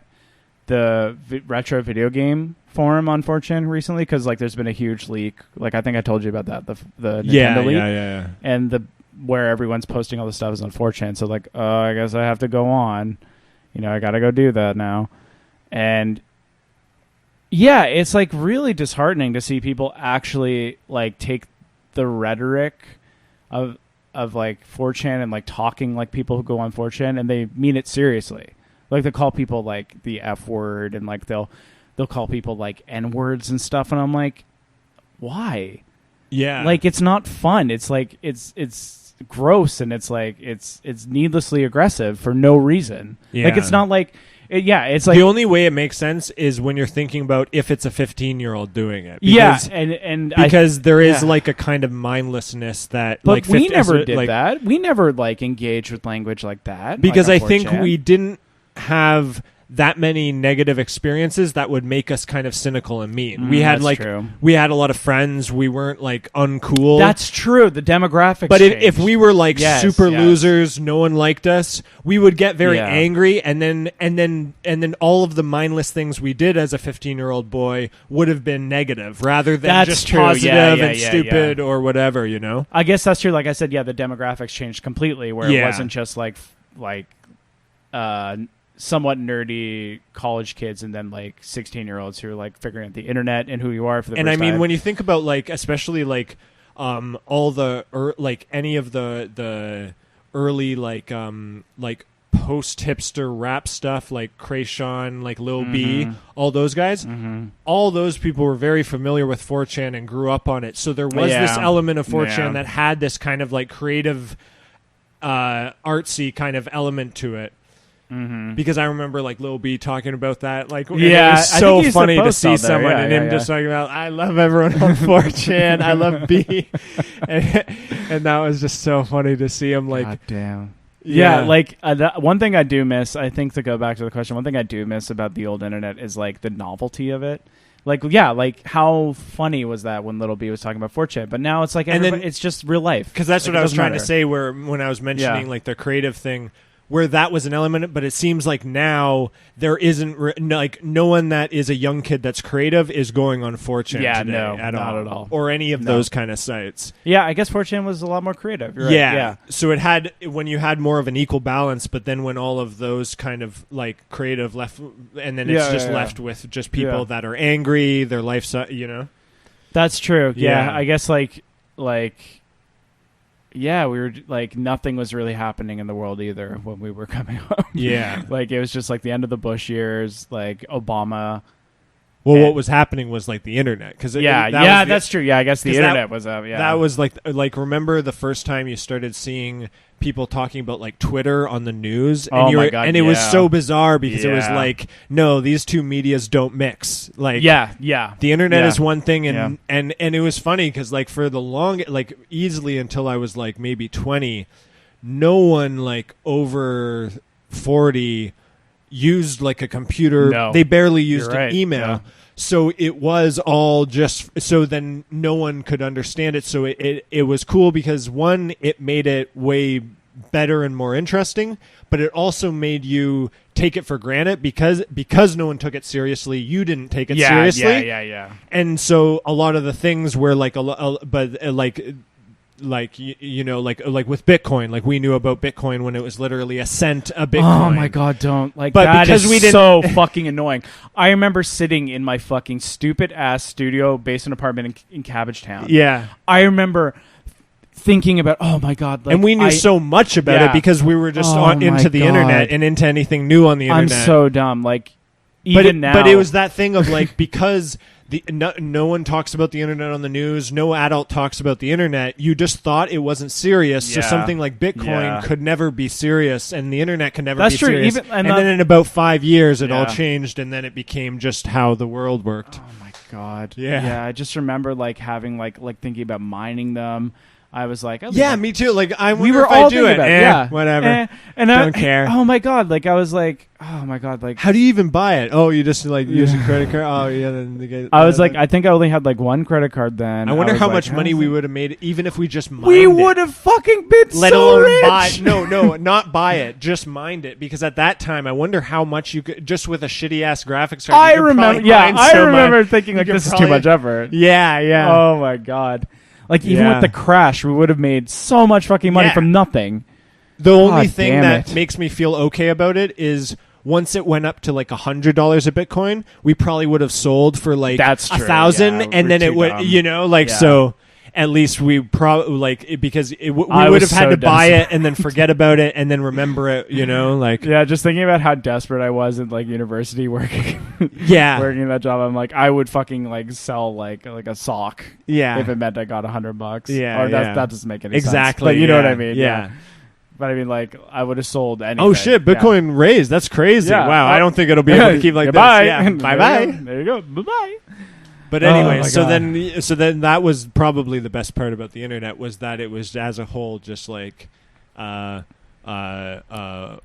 the retro video game forum on 4chan recently because like there's been a huge leak. Like I think I told you about that. The Nintendo leak. Yeah. And where everyone's posting all the stuff is on 4chan. So like, I guess I have to go on. I got to go do that now. And yeah, it's like really disheartening to see people actually like take the rhetoric of like 4chan and like talking like people who go on 4chan and they mean it seriously. Like they call people like the F word and like they'll call people like N words and stuff. And I'm like, why? Yeah. Like it's not fun. It's like it's gross and it's like it's needlessly aggressive for no reason. Yeah. Like it's not like it's like the only way it makes sense is when you're thinking about if it's a 15-year-old doing it. Because, because there is like a kind of mindlessness that. But like we never did that. We never like engaged with language like that. Because like I think we didn't have that many negative experiences that would make us kind of cynical and mean. We had we had a lot of friends. We weren't like uncool. That's true. The demographics. But if we were like super losers, no one liked us, we would get very angry, and then all of the mindless things we did as a 15-year-old boy would have been negative rather than just positive and stupid or whatever. I guess that's true. Like I said, the demographics changed completely, where it wasn't just like somewhat nerdy college kids and then like 16-year-olds who are like figuring out the internet and who you are for the first time. And I mean, when you think about like, especially like all the like any of the early like post hipster rap stuff like Krayshawn, like Lil B, all those guys, all those people were very familiar with 4chan and grew up on it. So there was this element of 4chan that had this kind of like creative, artsy kind of element to it. Because I remember like Lil B talking about that, like it was so funny to see someone and him just talking about, I love everyone on 4chan, I love B, and that was just so funny to see him like, God damn. Yeah, like one thing I do miss, I think to go back to the question, one thing I do miss about the old internet is like the novelty of it. Like, like how funny was that when Little B was talking about 4chan? But now it's like, it's just real life. Because that's what I was trying to say when I was mentioning like the creative thing, where that was an element, but it seems like now there isn't like no one that is a young kid that's creative is going on 4chan today not at all, or any of those kind of sites. Yeah, I guess 4chan was a lot more creative. You're right. Yeah, so it had when you had more of an equal balance, but then when all of those kind of like creative left, and then it's just left with just people that are angry, their life, That's true. Yeah, I guess like. Yeah, we were like nothing was really happening in the world either when we were coming home. Yeah, like it was just like the end of the Bush years, like Obama. Well, what was happening was like the internet, because that's true. Yeah, I guess the internet was up. Yeah, that was like remember the first time you started seeing people talking about like Twitter on the news, and it was so bizarre because it was like, no, these two medias don't mix. Like, the internet is one thing, and it was funny because like for the like easily until I was like maybe 20, no one like over 40 used like a computer. No. They barely used an email. Yeah. So it was all just so then no one could understand it. So it was cool because one, it made it way better and more interesting, but it also made you take it for granted because no one took it seriously. You didn't take it seriously. Yeah. And so a lot of the things were like like with Bitcoin, like we knew about Bitcoin when it was literally a cent a Bitcoin. Oh my God, don't but that because is so fucking annoying. I remember sitting in my fucking stupid ass studio basement apartment in Cabbagetown. Yeah, I remember thinking about, oh my God, like, and we knew so much about it because we were just into the internet and into anything new on the internet. I'm so dumb. Like, now, but it was that thing of like because. No one talks about the internet on the news. No adult talks about the internet. You just thought it wasn't serious. So something like Bitcoin could never be serious, and the internet can never be serious. And then in about 5 years, it all changed, and then it became just how the world worked. Oh my God. Yeah. I just remember like having like thinking about mining them. I was like, yeah, me too. Like, I wonder we were if all I do thinking it. about it. Yeah, whatever. And Don't care. Oh my god! Like I was like, oh my god! Like How do you even buy it? Oh, you just like use a credit card. Oh yeah, then the guy, I was like, I think I only had like one credit card then. I wonder was how like, much money we would have made even if we just mined We it. would have fucking been Let so alone rich. buy. No, not buy it. Just mind it, because at that time, I wonder how much you could just with a shitty ass graphics card. I you could remember. probably Yeah, mine I so remember much. thinking like You could this is too probably- much effort. Yeah, yeah. Oh my god! Like even Yeah. with the crash, we would have made so much fucking money Yeah. from nothing. The only God thing damn that it. makes me feel okay about it is once it went up to like $100 a Bitcoin, we probably would have sold for like That's true, 1,000, yeah, and we're then it too would, dumb. you know, like Yeah. so. At least we probably like it, because we I would was have had so to buy desperate. it and then forget about it and then remember it, you know, like Yeah, just thinking about how desperate I was in like university working, yeah, working that job. I'm like, I would fucking like sell like a sock yeah, if it meant I got $100. Yeah, or yeah. that doesn't make any sense. exactly. But you know yeah, what I mean? Yeah. But I mean, like, I would have sold anything. Oh shit! Yeah. Bitcoin raised. That's crazy. Yeah. Wow. I don't think it'll be able to keep like Goodbye. this. Yeah. Bye bye. There you go. Bye bye. But Oh, anyway, my so God. then that was probably the best part about the internet, was that it was as a whole just like,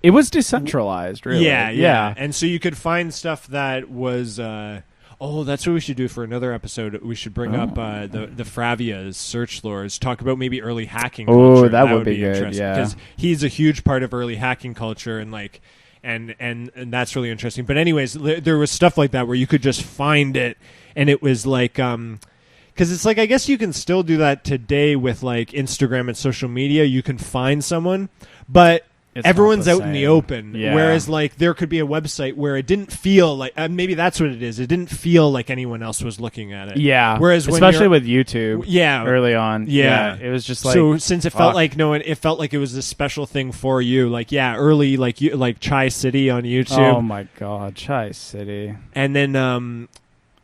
It was decentralized, really. yeah. And so you could find stuff that was. That's what we should do for another episode. We should bring up the Fravia's search lures. Talk about maybe early hacking Oh, culture. that would be good, interesting, yeah. because he's a huge part of early hacking culture, and like. And that's really interesting. But anyways, there was stuff like that where you could just find it, and it was like, because it's like, I guess you can still do that today with like Instagram and social media. You can find someone, but It's not everyone's the out in the same. open. Yeah. Whereas like there could be a website where it didn't feel like maybe that's what it is. It didn't feel like anyone else was looking at it. Yeah. Whereas when especially you're- with YouTube. Yeah. Early on. Yeah. It was just like. So since it fuck. felt like it felt like it was this special thing for you, like early like you like Chai City on YouTube, Oh my god, Chai City. and then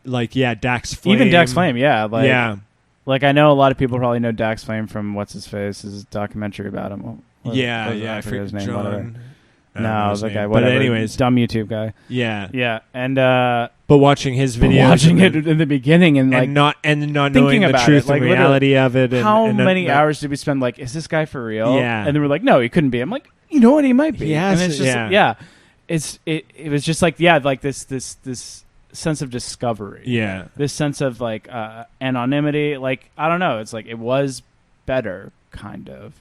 Dax Flame, Even Dax Flame, yeah. Like, yeah, Like I know a lot of people probably know Dax Flame from what's his face, his documentary about him. What was it? I forget his name. Whatever. John. I don't know No, his the name. guy. But Whatever. anyways, dumb YouTube guy. yeah. Yeah, and But watching his videos, watching and it in the beginning and like not thinking knowing the about truth it, like, and reality of it. And, how and many that- hours did we spend? Like, is this guy for real? Yeah. And then we're like, no, he couldn't be. I'm like, you know what, he might be. He has and it's to- just yeah. It was just like like this sense of discovery. Yeah, This sense of like anonymity. Like I don't know. It's like it was better, kind of.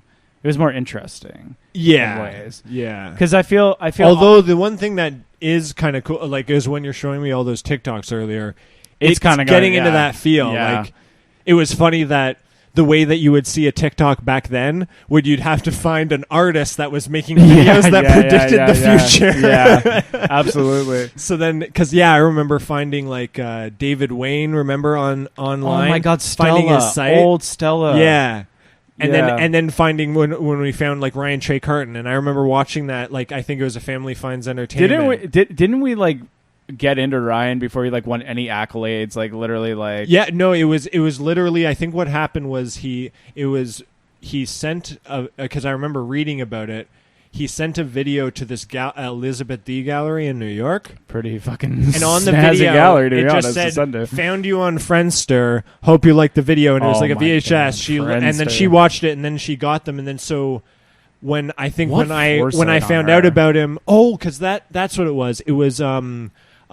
It was more interesting. yeah, In ways. yeah. Because I feel. Although the one thing that is kind of cool, like, is when you're showing me all those TikToks earlier, It's kinda getting going- into yeah. that feel. Yeah. Like, it was funny that the way that you would see a TikTok back then, you'd have to find an artist that was making videos that predicted the future. Yeah, absolutely. So then, because I remember finding like David Wayne. Remember online? Oh my God, Stella, finding his site, old Stella. yeah. And Yeah. then finding when we found like Ryan Trey Carton, and I remember watching that. Like, I think it was a Family Finds Entertainment. Didn't we like get into Ryan before he like won any accolades? Like literally, like Yeah, no, it was literally. I think what happened was he sent because I remember reading about it. He sent a video to this Elizabeth D gallery in New York, pretty fucking and on the snazzy video gallery, to it be just honest, to send said, to. "Found you on Friendster. Hope you liked the video." And it was Oh like a my VHS. God, And then Friendster. she watched it, and then she got them, and then so. When I Foresight on found her. out about him, because that's what it was. It was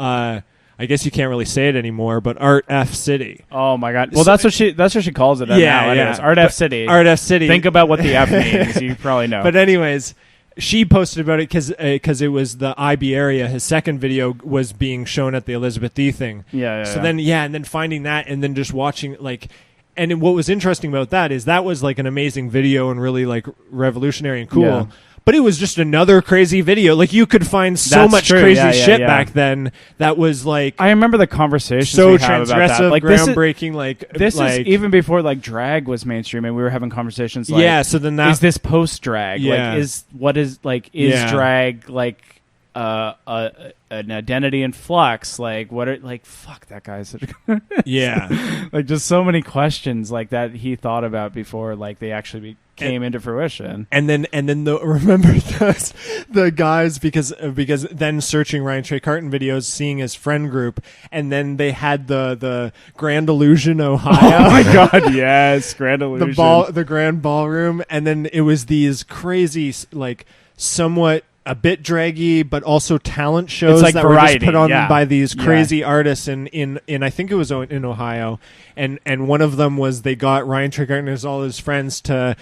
I guess you can't really say it anymore, but Art F City. Oh my God! Well, So- that's what she calls it. Yeah, now, anyways. yeah. Art F But City. Art F City. Think about what the F means. You probably know. But anyways, she posted about it because it was the IB area. His second video was being shown at the Elizabeth D thing. yeah. So then and then finding that, and then just watching like. And then what was interesting about that is that was like an amazing video and really like revolutionary and cool. Yeah. But it was just another crazy video. Like, you could find so That's much true. crazy Yeah, shit yeah. back then that was like I remember the conversations so we had about that. transgressive, Like this is, groundbreaking. Like this like, is even before like drag was mainstream, and we were having conversations. Like, yeah. So then that is this post drag? Yeah. Like, is Yeah. drag like an identity in flux. Like, what are, like, fuck, that guy's such a Yeah. like, just so many questions like that he thought about before, like, they actually came into fruition. And then remember the guys, because then searching Ryan Trey Carton videos, seeing his friend group, and then they had the Grand Illusion, Ohio. Oh my God, yes, Grand Illusion. the Grand Ballroom, and then it was these crazy, like, somewhat a bit draggy, but also talent shows like that variety, were just put on yeah. by these crazy artists in I think it was in Ohio, and one of them was they got Ryan Trey Carton and all his friends to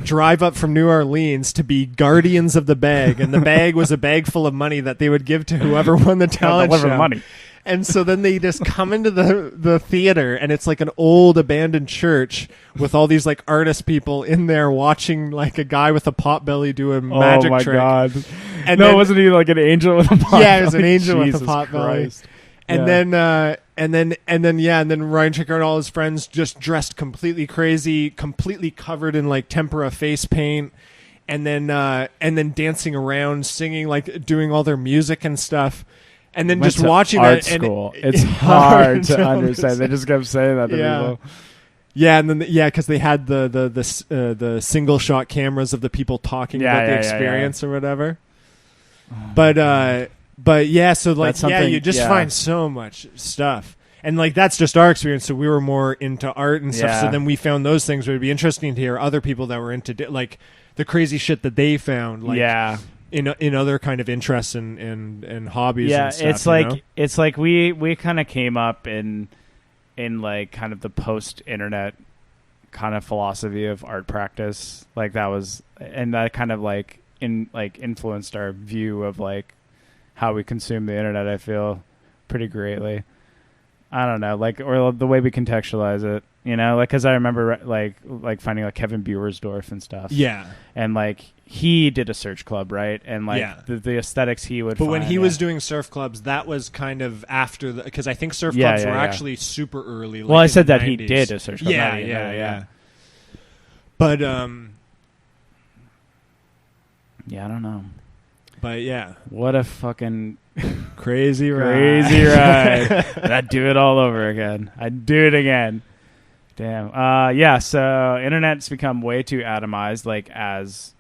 drive up from New Orleans to be guardians of the bag, and the bag was a bag full of money that they would give to whoever won the talent deliver show. money. And so then they just come into the theater, and it's like an old abandoned church with all these like artist people in there watching like a guy with a pot belly do a magic trick. Oh my God! And no, then, wasn't he like an angel with a pot? Yeah, it was an belly? angel with a Jesus pot belly. Christ. And Yeah. then Ryan Tricker and all his friends just dressed completely crazy, completely covered in like tempera face paint, and then dancing around, singing, like doing all their music and stuff. And then Went just to watching art that, school. and It's hard to understand. They just kept saying that to Yeah. people. Yeah, and then because they had the single shot cameras of the people talking about the experience or whatever. But yeah, so like you just find so much stuff, and like that's just our experience. So we were more into art and stuff. Yeah. So then we found those things. It would be interesting to hear other people that were into like the crazy shit that they found. Like, yeah. In other kind of interests and hobbies. Yeah, and stuff, it's like we kind of came up in like kind of the post-internet kind of philosophy of art practice. Like that was, and that kind of like influenced our view of like how we consume the internet. I feel pretty greatly. I don't know, like, or the way we contextualize it, you know, like, because I remember like finding like Kevin Buersdorf and stuff. Yeah, and like he did a search club, right? And like the aesthetics he would. But find, when he was doing surf clubs, that was kind of after because I think surf clubs were actually super early. Like, well, I said that 90s. he did a search club. Yeah. But yeah, I don't know. But yeah, what a fucking crazy ride! I'd do it all over again. I'd do it again. Damn. Yeah. So internet's become way too atomized, like as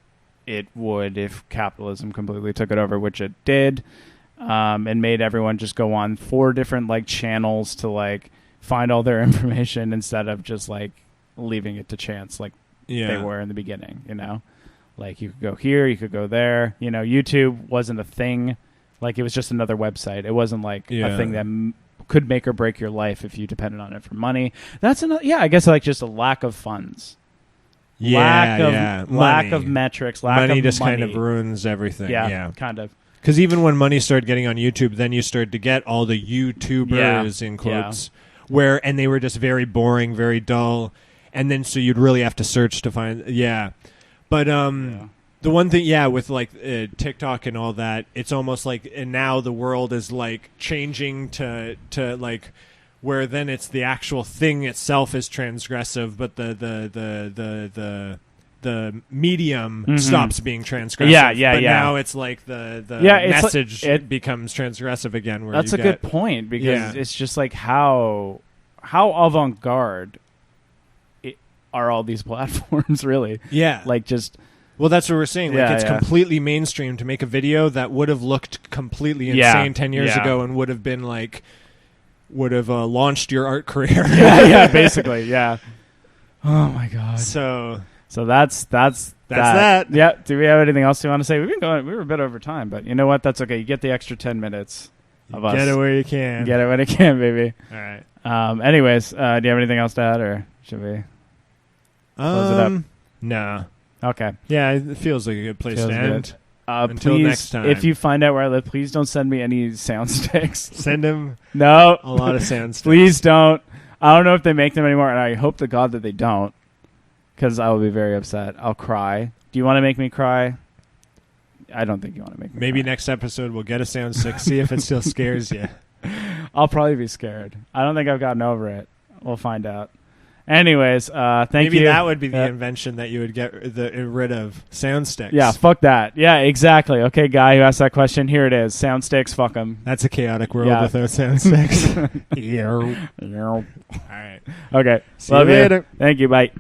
it would if capitalism completely took it over, which it did, and made everyone just go on 4 different like channels to like find all their information instead of just like leaving it to chance, like they were in the beginning. You know. Like, you could go here, you could go there. You know, YouTube wasn't a thing. Like, it was just another website. It wasn't, like, a thing that could make or break your life if you depended on it for money. That's another... Yeah, I guess, like, just a lack of funds. Lack of metrics, lack of money. Money just kind of ruins everything. Yeah, kind of. Because even when money started getting on YouTube, then you started to get all the YouTubers, in quotes, and they were just very boring, very dull. And then, so you'd really have to search to find... Yeah. But the one thing, with like TikTok and all that, it's almost like, and now the world is like changing to like where then it's the actual thing itself is transgressive, but the medium stops being transgressive. Yeah. But now it's like the message becomes transgressive again. Where that's a good point, because it's just like how avant-garde are all these platforms really? Yeah. Like just... Well, that's what we're saying. Like it's completely mainstream to make a video that would have looked completely insane 10 years ago and would have been like... would have launched your art career. Basically, yeah. Oh, my God. So that's that. Yeah. Do we have anything else you want to say? We were a bit over time, but you know what? That's okay. You get the extra 10 minutes of us. Get it where you can. Get it when you can, baby. All right. Anyways, do you have anything else to add, or should we... close it up? No. Okay. Yeah, it feels like a good place to end. Until please, next time. if you find out where I live, please don't send me any sound sticks. Send him a lot of sound sticks. Please don't. I don't know if they make them anymore, and I hope to God that they don't, because I will be very upset. I'll cry. Do you want to make me cry? I don't think you want to make me Maybe cry. next episode we'll get a sound stick, see if it still scares you. I'll probably be scared. I don't think I've gotten over it. We'll find out. Anyways, thank Maybe you. that would be the invention that you would get rid of sound sticks. Yeah, fuck that. Yeah, exactly. Okay, guy who asked that question, here it is. Sound sticks, fuck them. That's a chaotic world Yeah. without sound sticks. All All right. Okay. See you Love later. Thank you. Bye.